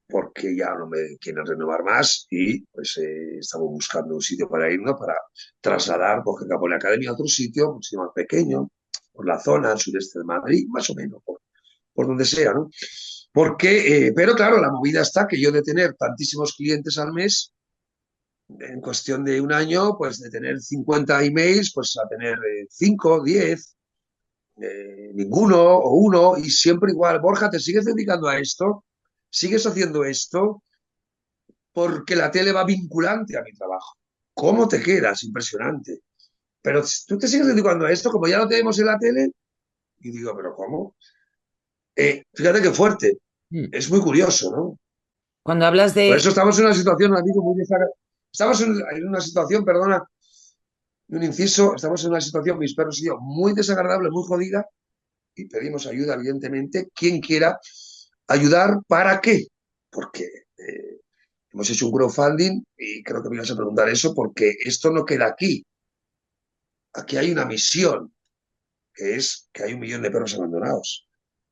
porque ya no me quieren renovar más y pues estamos buscando un sitio para irnos, para trasladar Borja Capone Academy a otro sitio, un sitio más pequeño, por la zona, al sureste de Madrid, más o menos, por donde sea, ¿no? Porque, pero claro, la movida está que yo de tener tantísimos clientes al mes, en cuestión de un año, pues de tener 50 emails, pues a tener 5, 10, ninguno o uno, y siempre igual. Borja, ¿te sigues dedicando a esto? ¿Sigues haciendo esto? Porque la tele va vinculante a mi trabajo. ¿Cómo te quedas? Impresionante. Pero tú te sigues dedicando a esto, como ya lo tenemos en la tele, y digo, ¿pero cómo? Fíjate qué fuerte. Es muy curioso, ¿no? Cuando hablas Por de... eso estamos en una situación, muy desagradable. Estamos en una situación, perdona, un inciso, estamos en una situación, mis perros y yo, muy desagradable, muy jodida, y pedimos ayuda, evidentemente. Quien quiera ayudar, ¿para qué? Porque hemos hecho un crowdfunding y creo que me ibas a preguntar eso, porque esto no queda aquí. Aquí hay una misión, que es que hay 1 millón de perros abandonados.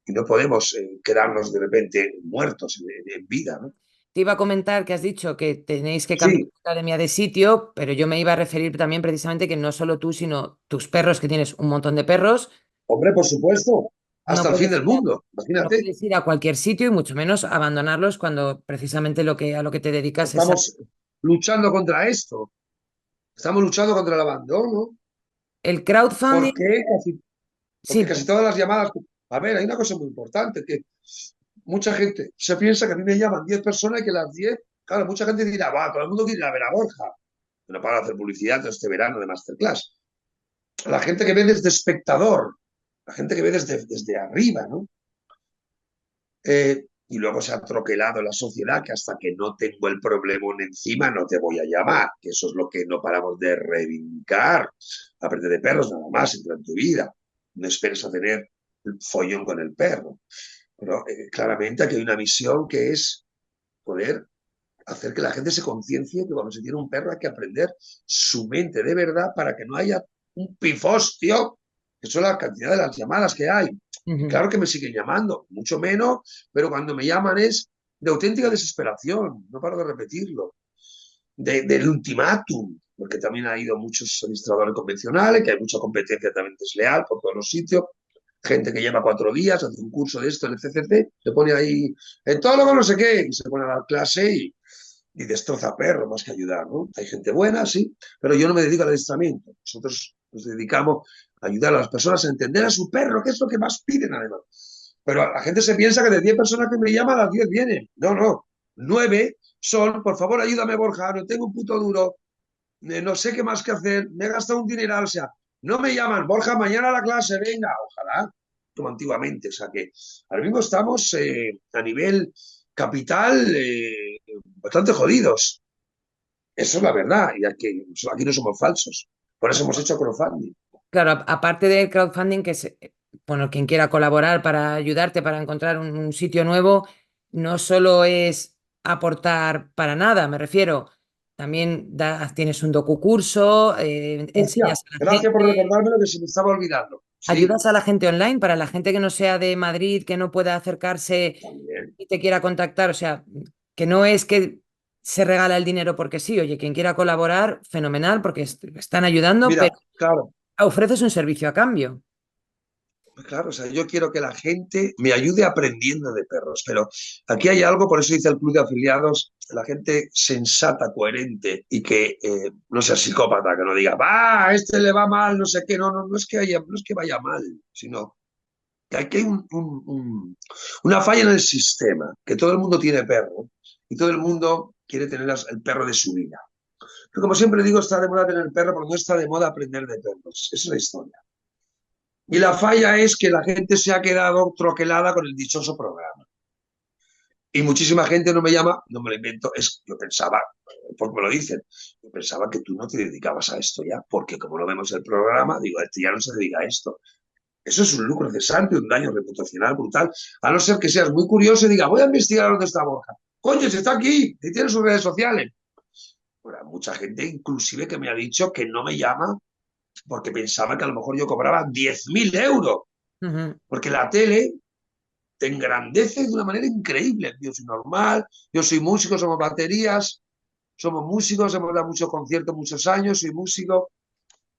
Y no podemos quedarnos de repente muertos en vida, ¿no? Te iba a comentar que has dicho que tenéis que cambiar Sí, la academia de sitio, pero yo me iba a referir también precisamente que no solo tú, sino tus perros, que tienes un montón de perros, hombre, por supuesto, no hasta el fin puedes del ir a, mundo, no imagínate. puedes ir a cualquier sitio y mucho menos abandonarlos cuando precisamente a lo que te dedicas es a... Estamos luchando contra esto, estamos luchando contra el abandono, El crowdfunding, porque sí, casi todas las llamadas... A ver, hay una cosa muy importante, que mucha gente se piensa que a mí me llaman 10 personas y que las 10, claro, mucha gente dirá, va, todo el mundo quiere ir a ver a Borja, pero para hacer publicidad todo este verano de Masterclass. La gente que ve desde espectador, la gente que ve desde arriba, ¿no? Y luego se ha troquelado la sociedad que hasta que no tengo el problemón encima no te voy a llamar, que eso es lo que no paramos de reivindicar. Aprende de perros nada más, entra en tu vida. No esperes a tener el follón con el perro. Pero claramente aquí hay una misión que es poder hacer que la gente se conciencie que cuando se tiene un perro hay que aprender su mente de verdad para que no haya un pifostio, que son la cantidad de las llamadas que hay. Y claro que me siguen llamando, mucho menos, pero cuando me llaman es de auténtica desesperación, no paro de repetirlo, del ultimátum, porque también ha ido muchos administradores convencionales, que hay mucha competencia también desleal por todos los sitios, gente que lleva 4 días, hace un curso de esto en el CCC, se pone ahí entólogo no sé qué, y se pone a dar clase y destroza perros más que ayudar, ¿no? Hay gente buena, sí, pero yo no me dedico al adiestramiento. Nosotros nos dedicamos a ayudar a las personas a entender a su perro, que es lo que más piden además. Pero la gente se piensa que de 10 personas que me llaman, las 10 vienen. No, no. 9 son, por favor, ayúdame, Borja, no tengo un puto duro, no sé qué más que hacer, me he gastado un dineral, o sea, no me llaman, Borja, mañana a la clase, venga, ojalá, como antiguamente. O sea que ahora mismo estamos a nivel capital bastante jodidos. Eso es la verdad, y aquí no somos falsos. Por eso hemos hecho crowdfunding. Claro, aparte del crowdfunding, que es, bueno, quien quiera colaborar para ayudarte, para encontrar un sitio nuevo, no solo es aportar para nada, me refiero, también tienes un docucurso, Hostia, enseñas a la gracias por gente, recordármelo que se me estaba olvidando. Sí, ayudas a la gente online, para la gente que no sea de Madrid, que no pueda acercarse también. y te quiera contactar, o sea, que no es que se regala el dinero porque sí, oye, quien quiera colaborar, fenomenal, porque están ayudando, Mira, pero claro, ofreces un servicio a cambio. claro, o sea, yo quiero que la gente me ayude aprendiendo de perros, pero aquí hay algo, por eso dice el club de afiliados, la gente sensata, coherente y que no sea psicópata, que no diga, va, a este le va mal, no sé qué, no, no, no es que vaya mal, sino que aquí hay una falla en el sistema, que todo el mundo tiene perro y todo el mundo quiere tener el perro de su vida. Pero como siempre digo, está de moda tener perro, pero no está de moda aprender de perros. Esa es la historia. Y la falla es que la gente se ha quedado troquelada con el dichoso programa. Y muchísima gente no me llama, no me lo invento, yo pensaba, porque me lo dicen, yo pensaba que tú no te dedicabas a esto ya, porque como no vemos el programa, digo, este ya no se dedica a esto. Eso es un lucro cesante, un daño reputacional brutal, a no ser que seas muy curioso y diga, voy a investigar dónde está Borja. Coño, si está aquí, y tiene sus redes sociales. Bueno, mucha gente inclusive que me ha dicho que no me llama porque pensaba que a lo mejor yo cobraba 10.000 euros, Ujú. porque la tele te engrandece de una manera increíble. Yo soy normal, yo soy músico, somos baterías, somos músicos, hemos dado muchos conciertos muchos años, soy músico,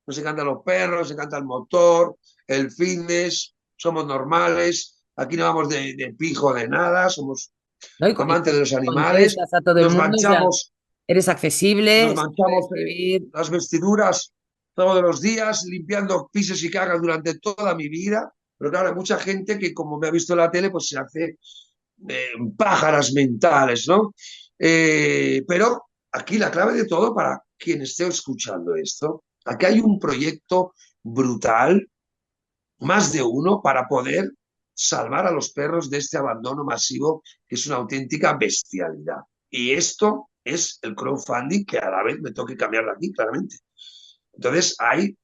nos encantan los perros, nos encanta el motor, el fitness, somos normales, aquí no vamos de pijo de nada, somos ¿No? Y amantes de los animales, contestas a todo el nos mundo, o sea, manchamos eres accesible, nos se puede manchamos escribir. las vestiduras todos los días, limpiando pisos y cagas durante toda mi vida. Pero claro, hay mucha gente que como me ha visto en la tele, pues se hace pájaras mentales, ¿no? Pero aquí la clave de todo, para quien esté escuchando esto, aquí hay un proyecto brutal, más de uno, para poder salvar a los perros de este abandono masivo que es una auténtica bestialidad. Y esto es el crowdfunding que a la vez me toque cambiarlo aquí, claramente. Entonces hay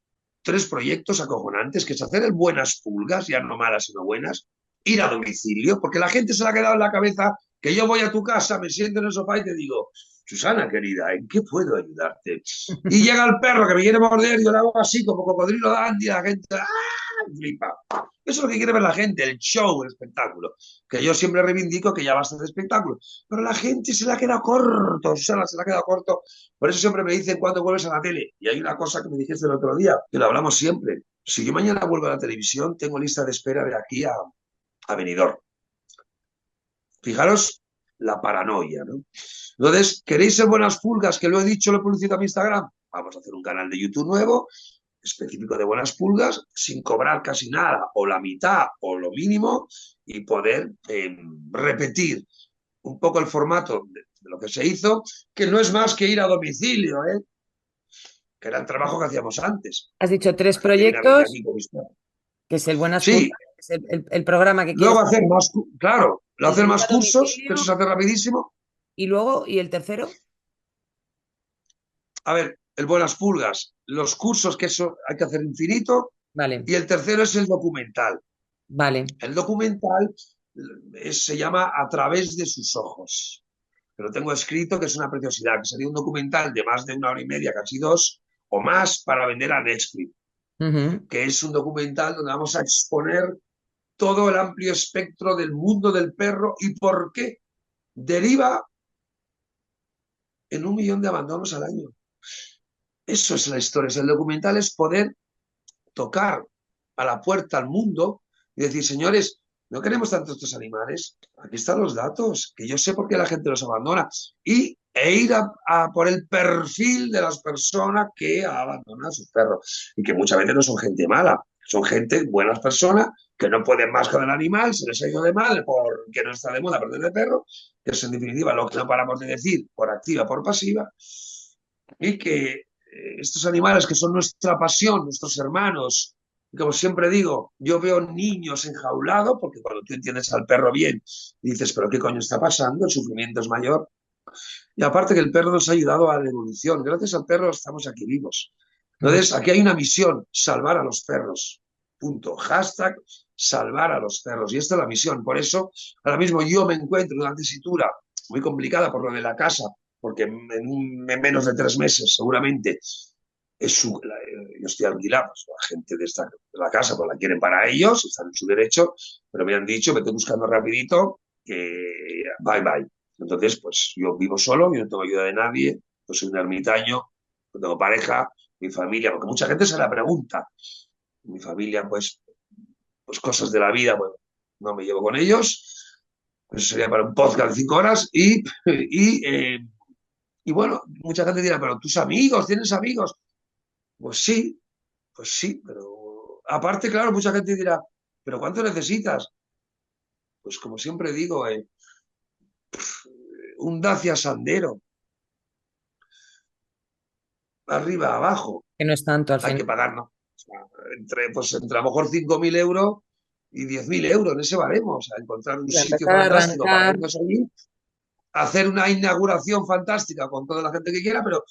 3 proyectos acojonantes, que es hacer el buenas pulgas, ya no malas sino buenas, ir a domicilio, porque la gente se le ha quedado en la cabeza que yo voy a tu casa, me siento en el sofá y te digo, Susana, querida, ¿en qué puedo ayudarte? Y llega el perro que me quiere morder, yo le hago así como cocodrilo Dandy, la gente ¡ah! Flipa. Eso es lo que quiere ver la gente, el show, el espectáculo. Que yo siempre reivindico que ya basta de espectáculo. Pero la gente se le ha quedado corto, Susana, se le ha quedado corto. Por eso siempre me dicen, ¿cuándo vuelves a la tele? Y hay una cosa que me dijiste el otro día, que lo hablamos siempre. Si yo mañana vuelvo a la televisión, tengo lista de espera de aquí a Benidorm. Fijaros la paranoia, ¿no? Entonces, ¿queréis ser buenas pulgas? Que lo he dicho, lo he publicitado en mi Instagram. Vamos a hacer un canal de YouTube nuevo, específico de buenas pulgas, sin cobrar casi nada, o la mitad, o lo mínimo, y poder repetir un poco el formato de lo que se hizo, que no es más que ir a domicilio, ¿eh? Que era el trabajo que hacíamos antes. Has dicho 3 La gente viene a verme proyectos, aquí con mis perros. que es el Buenas Sí, Pulgas, que es el programa que quieres, luego hacer más, claro, el de hacer ir más a cursos, que domicilio, eso se hace rapidísimo. y luego, ¿y el tercero? A ver, el buenas pulgas, los cursos, que eso hay que hacer infinito, Vale, y el tercero es el documental. vale. El documental se llama A través de sus ojos. Pero tengo escrito que es una preciosidad, que sería un documental de más de 1 hora y media, casi 2, o más, para vender a Netflix, Ujú. que es un documental donde vamos a exponer todo el amplio espectro del mundo del perro y por qué deriva en 1 millón de abandonos al año. Eso es la historia. El documental es poder tocar a la puerta al mundo y decir, señores, no queremos tanto estos animales, aquí están los datos, que yo sé por qué la gente los abandona, e ir a por el perfil de las personas que abandonan a sus perros, y que muchas veces no son gente mala, Son gente, buenas personas, que no pueden más con el animal, se les ha ido de mal porque no está de moda perder de perro, que es en definitiva lo que no paramos de decir, por activa, por pasiva, y que estos animales que son nuestra pasión, nuestros hermanos, y como siempre digo, yo veo niños enjaulados, porque cuando tú entiendes al perro bien, dices, pero ¿qué coño está pasando? El sufrimiento es mayor. Y aparte que el perro nos ha ayudado a la evolución. Gracias al perro estamos aquí vivos. Entonces, aquí hay una misión, salvar a los perros. Punto. Hashtag salvar a los perros. Y esta es la misión. Por eso, ahora mismo yo me encuentro en una tesitura muy complicada por lo de la casa, porque en menos de 3 meses, seguramente, yo estoy alquilado. La gente de la casa pues la quieren para ellos, están en su derecho, pero me han dicho, me estoy buscando rapidito, que bye bye. Entonces, pues yo vivo solo, yo no tengo ayuda de nadie, pues soy un ermitaño, no tengo pareja, mi familia, porque mucha gente se la pregunta. Mi familia, pues cosas de la vida, bueno, no me llevo con ellos. Eso sería para un podcast de 5 horas. Y bueno, mucha gente dirá, pero tus amigos, ¿tienes amigos? Pues sí, pero aparte, claro, mucha gente dirá, ¿pero cuánto necesitas? Pues como siempre digo, un Dacia Sandero, arriba, abajo, Que no es tanto al hay que final. pagarnos. O sea, entre a lo mejor 5.000 euros y 10.000 euros, en ese baremo. O sea, encontrar un Para sitio empezar a fantástico para arrancar. irnos allí, hacer una inauguración fantástica con toda la gente que quiera, pero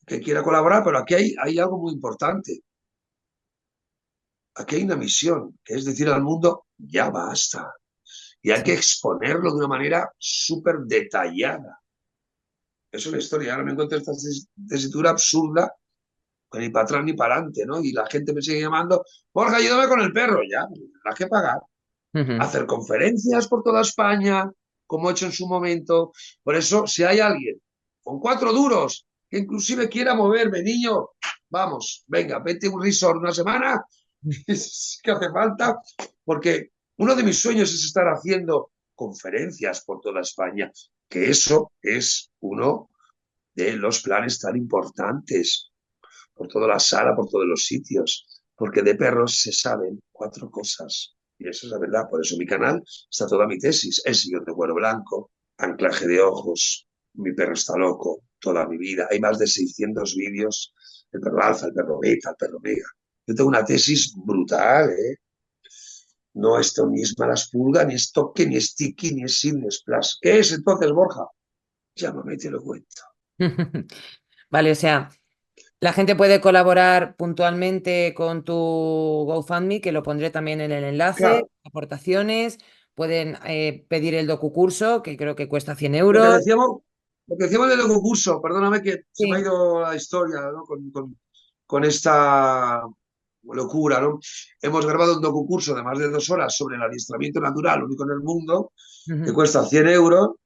que quiera colaborar, pero aquí hay algo muy importante. Aquí hay una misión, que es decir al mundo, ya basta. Y hay que exponerlo de una manera súper detallada. Eso es la historia. Ahora me encuentro esta tesitura absurda, que ni para atrás ni para adelante, ¿no? Y la gente me sigue llamando, Borja, ayúdame con el perro. Ya, tendrás que pagar. Hacer conferencias por toda España, como he hecho en su momento. Por eso, si hay alguien con 4 duros que inclusive quiera moverme, niño, vamos, venga, vete a un resort una semana, es que hace falta, porque uno de mis sueños es estar haciendo conferencias por toda España, que eso es uno de los planes tan importantes, por toda la sala, por todos los sitios, porque de perros se saben 4 cosas. Y eso es la verdad. Por eso mi canal está toda mi tesis. El sillón de cuero blanco, anclaje de ojos, mi perro está loco, toda mi vida. Hay más de 600 vídeos. El perro alfa, el perro beta, el perro mega. Yo tengo una tesis brutal, ¿eh? No esto ni es malas pulgas, ni es toque, ni es tiki, ni es sin, ni es plus. ¿Qué es entonces, Borja? Llámame y te lo cuento. Vale, o sea, la gente puede colaborar puntualmente con tu GoFundMe, que lo pondré también en el enlace, Claro, aportaciones, pueden pedir el documento, que creo que cuesta 100 lo que euros. decíamos, lo que decíamos del concurso, perdóname que se me ha Sí. ido la historia, ¿no? Con esta locura, ¿no? Hemos grabado un docucurso de más de 2 horas sobre el adiestramiento natural, único en el mundo, que cuesta 100 euros,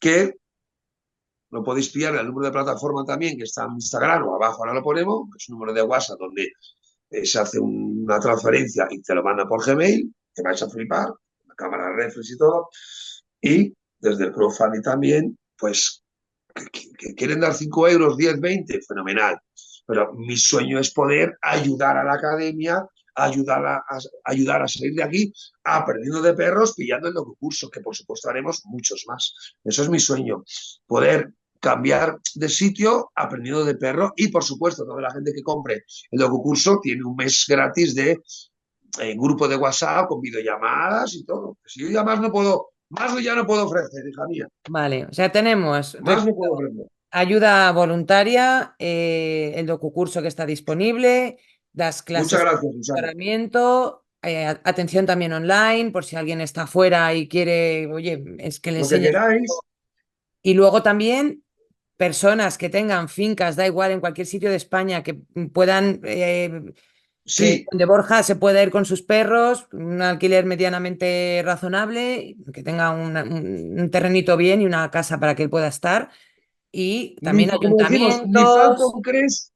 que lo podéis pillar en el número de plataforma también, que está en Instagram o abajo, ahora lo ponemos, que es un número de WhatsApp donde se hace una transferencia y te lo manda por Gmail, te vais a flipar, la cámara reflex y todo, y desde el crowdfunding también, pues, que quieren dar 5 euros, 10, 20, fenomenal. Pero mi sueño es poder ayudar a la academia, ayudar a salir de aquí aprendiendo de perros, pillando el documento, que por supuesto haremos muchos más. Eso es mi sueño, poder cambiar de sitio aprendiendo de perro y por supuesto toda la gente que compre el documento tiene un mes gratis de grupo de WhatsApp con videollamadas y todo. Si yo ya más no puedo, más ya no puedo ofrecer, hija mía. Vale, o sea, tenemos, Más no repito, puedo ofrecer. ayuda voluntaria, el documento que está disponible, las Muchas clases de gracias, Susana. asesoramiento, atención también online, por si alguien está fuera y quiere, oye, es que le Lo que enseñes. queráis. Y luego también personas que tengan fincas, da igual, en cualquier sitio de España, que puedan, que Sí, donde Borja se pueda ir con sus perros, un alquiler medianamente razonable, que tenga un terrenito bien y una casa para que él pueda estar. Y también como decimos, ni ayuntamientos, Falcon crees,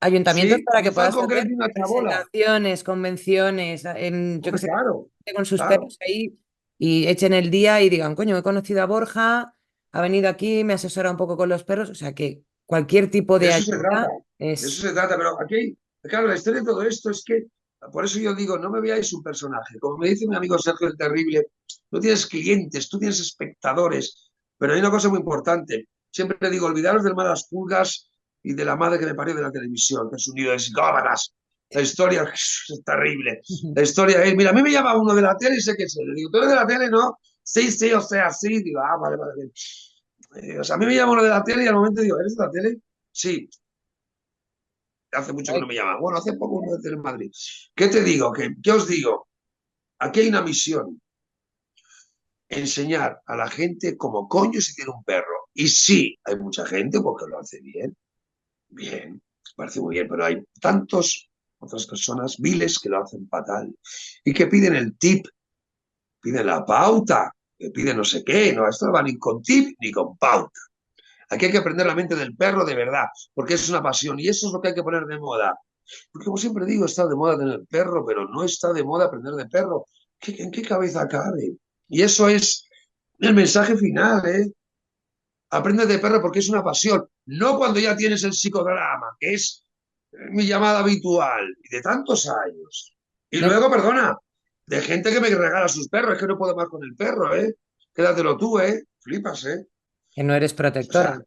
ayuntamientos sí, para ni que puedas Falcon hacer crees ni una chabola. presentaciones, convenciones, yo que Hombre, sé, claro, con sus claro. perros ahí y echen el día y digan, coño, he conocido a Borja, ha venido aquí, me asesora un poco con los perros, o sea que cualquier tipo De de eso se trata, ayuda de eso es... se trata, pero aquí Claro, la historia de todo esto es que, por eso yo digo, no me veáis un personaje. Como me dice mi amigo Sergio el Terrible, no tienes clientes, tú tienes espectadores. Pero hay una cosa muy importante. Siempre digo, olvidaros del Malas Pulgas y de la madre que me parió de la televisión, que es un nido de psicópatas. La historia es terrible. La historia es, mira, a mí me llama uno de la tele y sé que es él. Le digo, ¿tú eres de la tele? No. Sí, sí, o sea, sí. Digo, vale, vale. O sea, a mí me llama uno de la tele y al momento digo, ¿eres de la tele? Sí. Hace mucho que no me llaman. Bueno, hace poco uno de Tele en Madrid. ¿Qué te digo? ¿Qué os digo? Aquí hay una misión. Enseñar a la gente cómo coño se tiene un perro. Y sí, hay mucha gente porque lo hace bien. Bien, parece muy bien, pero hay tantos otras personas viles que lo hacen fatal y que piden el tip, piden la pauta, que piden no sé qué, no, esto no va ni con tip ni con pauta. Aquí hay que aprender la mente del perro de verdad, porque es una pasión y eso es lo que hay que poner de moda. Porque como siempre digo, está de moda tener perro, pero no está de moda aprender de perro. ¿En qué cabeza cabe? Y eso es el mensaje final, ¿eh? Aprende de perro porque es una pasión, no cuando ya tienes el psicodrama, que es mi llamada habitual y de tantos años. Y No, luego, perdona, de gente que me regala sus perros, es que no puedo más con el perro, ¿eh? Quédatelo tú, ¿eh? Flipas, ¿eh? que no eres O sea, protectora.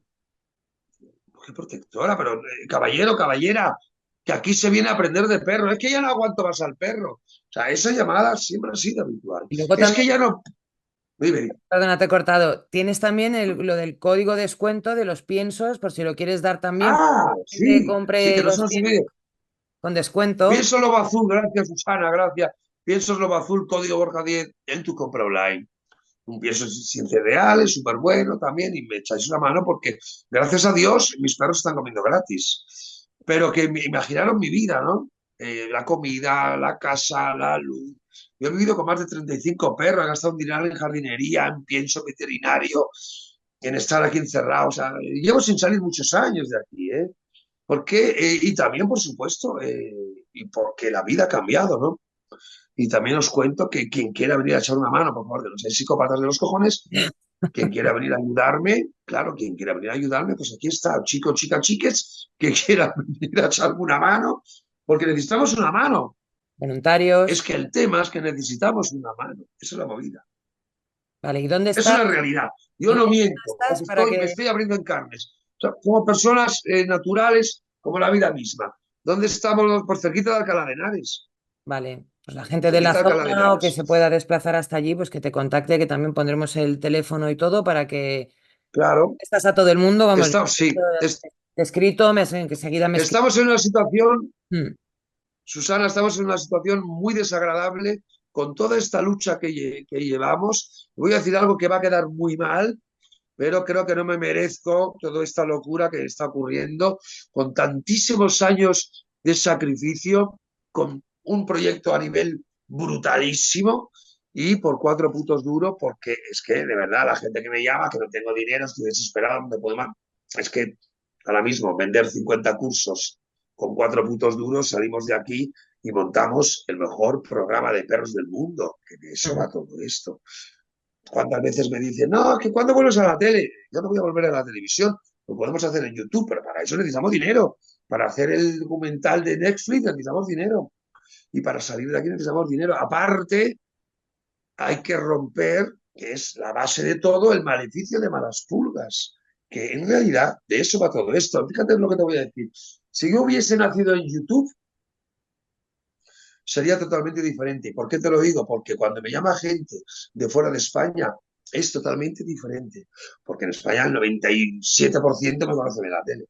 qué protectora, pero caballero, caballera, que aquí se viene a aprender de perro, es que ya no aguanto más al perro. O sea, esa llamada siempre ha sido habitual. Y luego Es también, que ya no... Dime, perdona, te he cortado. Tienes también lo del código descuento de los piensos, por si lo quieres dar también, para ah, que la gente sí, sí, compre que no se los nos piensos olvide. con descuento. Pienso Lobo Azul, gracias Susana, gracias. Pienso Lobo Azul, código Borja 10 en tu compra online. Un pienso sin cereales, súper bueno también, y me echáis una mano porque, gracias a Dios, mis perros están comiendo gratis. Pero que me imaginaron mi vida, ¿no? La comida, la casa, la luz. Yo he vivido con más de 35 perros, he gastado un dinero en jardinería, en pienso veterinario, en estar aquí encerrado. O sea, llevo sin salir muchos años de aquí, ¿eh? Porque, y también, por supuesto, y porque la vida ha cambiado, ¿no? Y también os cuento que quien quiera venir a echar una mano, por favor, que no seáis psicópatas de los cojones, quien quiera venir a ayudarme, claro, quien quiera venir a ayudarme, pues aquí está, chico, chica, chiques, que quiera venir a echarme una mano, porque necesitamos una mano. Es Voluntarios. que el tema es que necesitamos una mano. Esa es la movida. Vale, ¿y dónde Es estás? una realidad. Yo ¿En no qué zona miento, estás os para me que... estoy abriendo en carnes. O sea, como personas naturales, como la vida misma. ¿Dónde estamos? Por cerquita de Alcalá de Henares. Vale, pues la gente de la Cerquita de Alcalá de zona o que Henares. se pueda desplazar hasta allí, pues que te contacte, que también pondremos el teléfono y todo para que Claro. estás a todo el mundo, vamos, Sí, te he escrito, que enseguida me escribes. estamos en una situación, Susana, estamos en una situación muy desagradable con toda esta lucha que llevamos. Voy a decir algo que va a quedar muy mal, pero creo que no me merezco toda esta locura que está ocurriendo con tantísimos años de sacrificio, con un proyecto a nivel brutalísimo y por 4 putos duros, porque es que de verdad la gente que me llama, que no tengo dinero, estoy desesperado, no me puedo más. Es que ahora mismo vender 50 cursos con 4 putos duros, salimos de aquí y montamos el mejor programa de perros del mundo, que de eso va todo esto. ¿Cuántas veces me dicen, no, que cuando vuelves a la tele? Yo no voy a volver a la televisión, lo podemos hacer en YouTube, pero para eso necesitamos dinero. Para hacer el documental de Netflix necesitamos dinero. Y para salir de aquí necesitamos dinero. Aparte, hay que romper, que es la base de todo, el maleficio de Malas Pulgas. Que en realidad de eso va todo esto. Fíjate lo que te voy a decir. Si yo hubiese nacido en YouTube, sería totalmente diferente. ¿Por qué te lo digo? Porque cuando me llama gente de fuera de España, es totalmente diferente. Porque en España el 97% me conoce de la tele.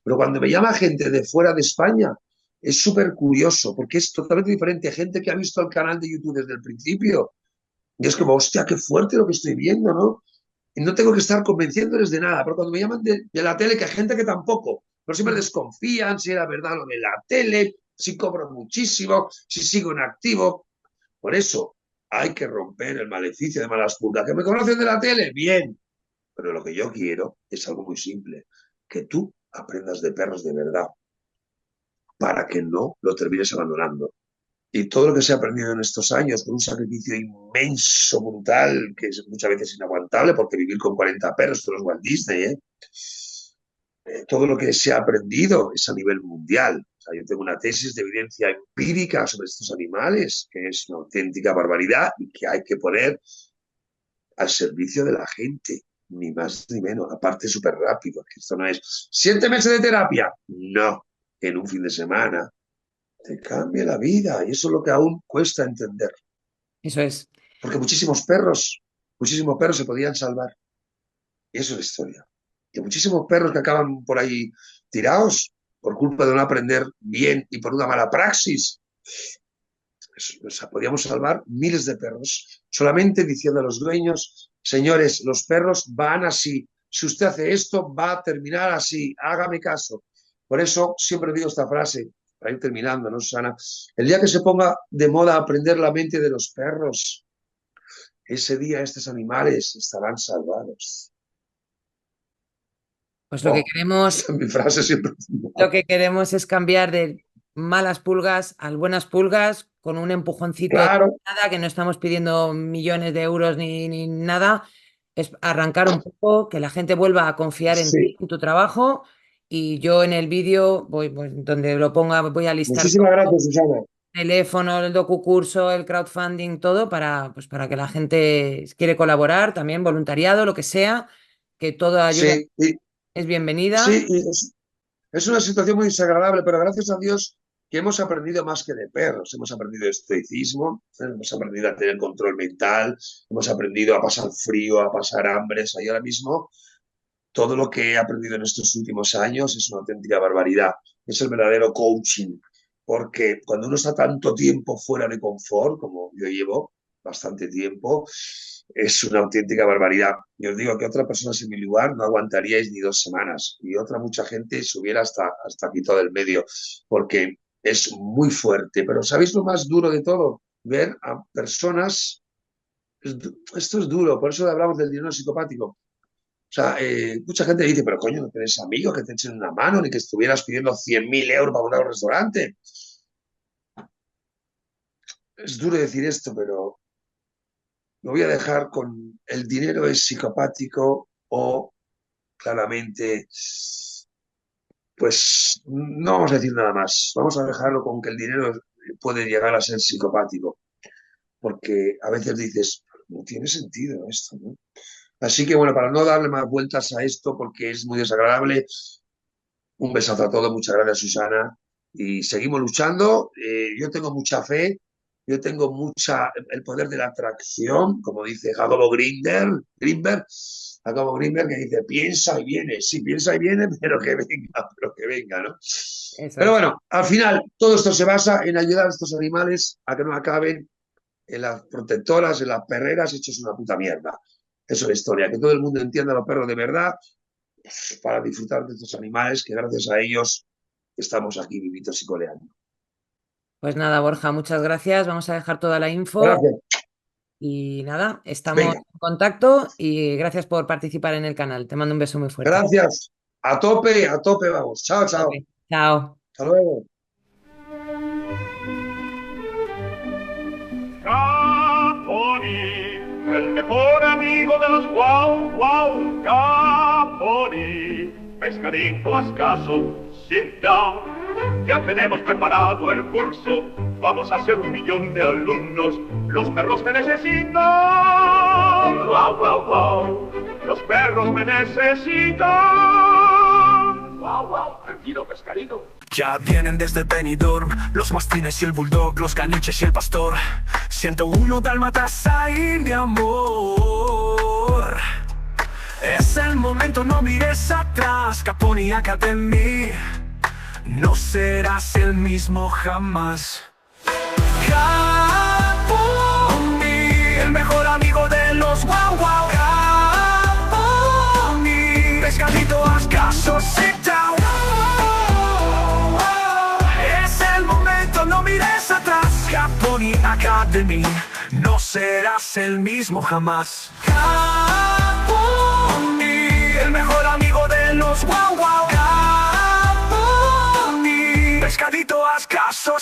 Pero cuando me llama gente de fuera de España, es súper curioso, porque es totalmente diferente. Gente que ha visto el canal de YouTube desde el principio. Y es como, hostia, qué fuerte lo que estoy viendo, ¿no? Y no tengo que estar convenciéndoles de nada. Pero cuando me llaman de la tele, que hay gente que tampoco, pero siempre desconfían si era verdad lo de la tele, si cobro muchísimo, si sigo en activo. Por eso hay que romper el maleficio de Malas Pulgas. ¿Que me conocen de la tele? Bien. Pero lo que yo quiero es algo muy simple. Que tú aprendas de perros de verdad para que no lo termines abandonando. Y todo lo que se ha aprendido en estos años, con un sacrificio inmenso, brutal, que es muchas veces inaguantable, porque vivir con 40 perros, esto no es Walt Disney, ¿eh? todo lo que se ha aprendido es a nivel mundial. O sea, yo tengo una tesis de evidencia empírica sobre estos animales, que es una auténtica barbaridad y que hay que poner al servicio de la gente, ni más ni menos, aparte súper rápido, que esto no es 7 meses de terapia, no, en un fin de semana te cambia la vida y eso es lo que aún cuesta entender, Eso es. porque muchísimos perros se podían salvar, y eso es la historia, y muchísimos perros que acaban por ahí tirados por culpa de no aprender bien y por una mala praxis. O sea, podíamos salvar miles de perros solamente diciendo a los dueños: señores, los perros van así, si usted hace esto va a terminar así, hágame caso. Por eso siempre digo esta frase para ir terminando, ¿no, Susana? El día que se ponga de moda aprender la mente de los perros, ese día estos animales estarán salvados. Pues lo que queremos, esa es mi frase siempre. lo que queremos es cambiar de malas pulgas a buenas pulgas con un empujoncito de Claro, nada, que no estamos pidiendo millones de euros ni nada. Es arrancar un poco, que la gente vuelva a confiar en sí. ti, en tu trabajo. Y yo en el vídeo, donde lo ponga, voy a listar Muchísimas todo, gracias, Susana. teléfono, el docucurso, el crowdfunding, todo pues para que la gente quiere colaborar, también voluntariado, lo que sea, que toda ayuda Sí, y, es bienvenida. sí, y es una situación muy desagradable, pero gracias a Dios que hemos aprendido más que de perros. Hemos aprendido estoicismo, hemos aprendido a tener control mental, hemos aprendido a pasar frío, a pasar hambres. Y ahora mismo todo lo que he aprendido en estos últimos años es una auténtica barbaridad. Es el verdadero coaching, porque cuando uno está tanto tiempo fuera de confort, como yo llevo bastante tiempo, es una auténtica barbaridad. Yo os digo que otras personas en mi lugar no aguantaríais ni 2 semanas y otra mucha gente se hubiera hasta quitado del medio, porque es muy fuerte. Pero ¿sabéis lo más duro de todo? Ver a personas... Esto es duro, por eso hablamos del dinero psicopático. O sea, mucha gente dice, pero coño, no tienes amigos que te echen una mano, ni que estuvieras pidiendo 100.000 euros para montar un restaurante. Es duro decir esto, pero lo voy a dejar con el dinero es psicopático o claramente, pues no vamos a decir nada más. Vamos a dejarlo con que el dinero puede llegar a ser psicopático, porque a veces dices, no tiene sentido esto, ¿no? Así que bueno, para no darle más vueltas a esto, porque es muy desagradable, un besazo a todos, muchas gracias, Susana, y seguimos luchando. Yo tengo mucha fe, yo tengo el poder de la atracción, como dice Jacobo Greenberg, que dice, piensa y viene, sí, piensa y viene, pero que venga, ¿no? Eso Pero es. bueno, al final, todo esto se basa en ayudar a estos animales a que no acaben en las protectoras, en las perreras, hechos una puta mierda. Eso es la historia, que todo el mundo entienda a los perros de verdad, para disfrutar de estos animales, que gracias a ellos estamos aquí vivitos y coleando. Pues nada, Borja, muchas gracias. Vamos a dejar toda la info Gracias. y nada, estamos Venga, en contacto y gracias por participar en el canal. Te mando un beso muy fuerte. gracias. A tope, vamos. Chao, chao. Ok, chao. Hasta luego. Caponi, el mejor amigo de los guau guau. Caponi, pescadito, haz caso, sit down. Ya tenemos preparado el curso, vamos a hacer 1.000.000 de alumnos. Los perros me necesitan, guau guau guau. Los perros me necesitan, guau guau. Tranquilo, pescadito. Ya vienen desde Benidorm, los mastines y el bulldog, los caniches y el pastor. 101 dálmatas ahí, mi amor. Es el momento, no mires atrás, Caponi Academy. No serás el mismo jamás. Caponi, el mejor amigo de los guau guau. Caponi, pescadito, haz caso, sit down. Es el momento, no mires atrás. Caponi Academy, no serás el mismo jamás. Caponi, el mejor amigo de los guau guau. Pescadito, haz caso.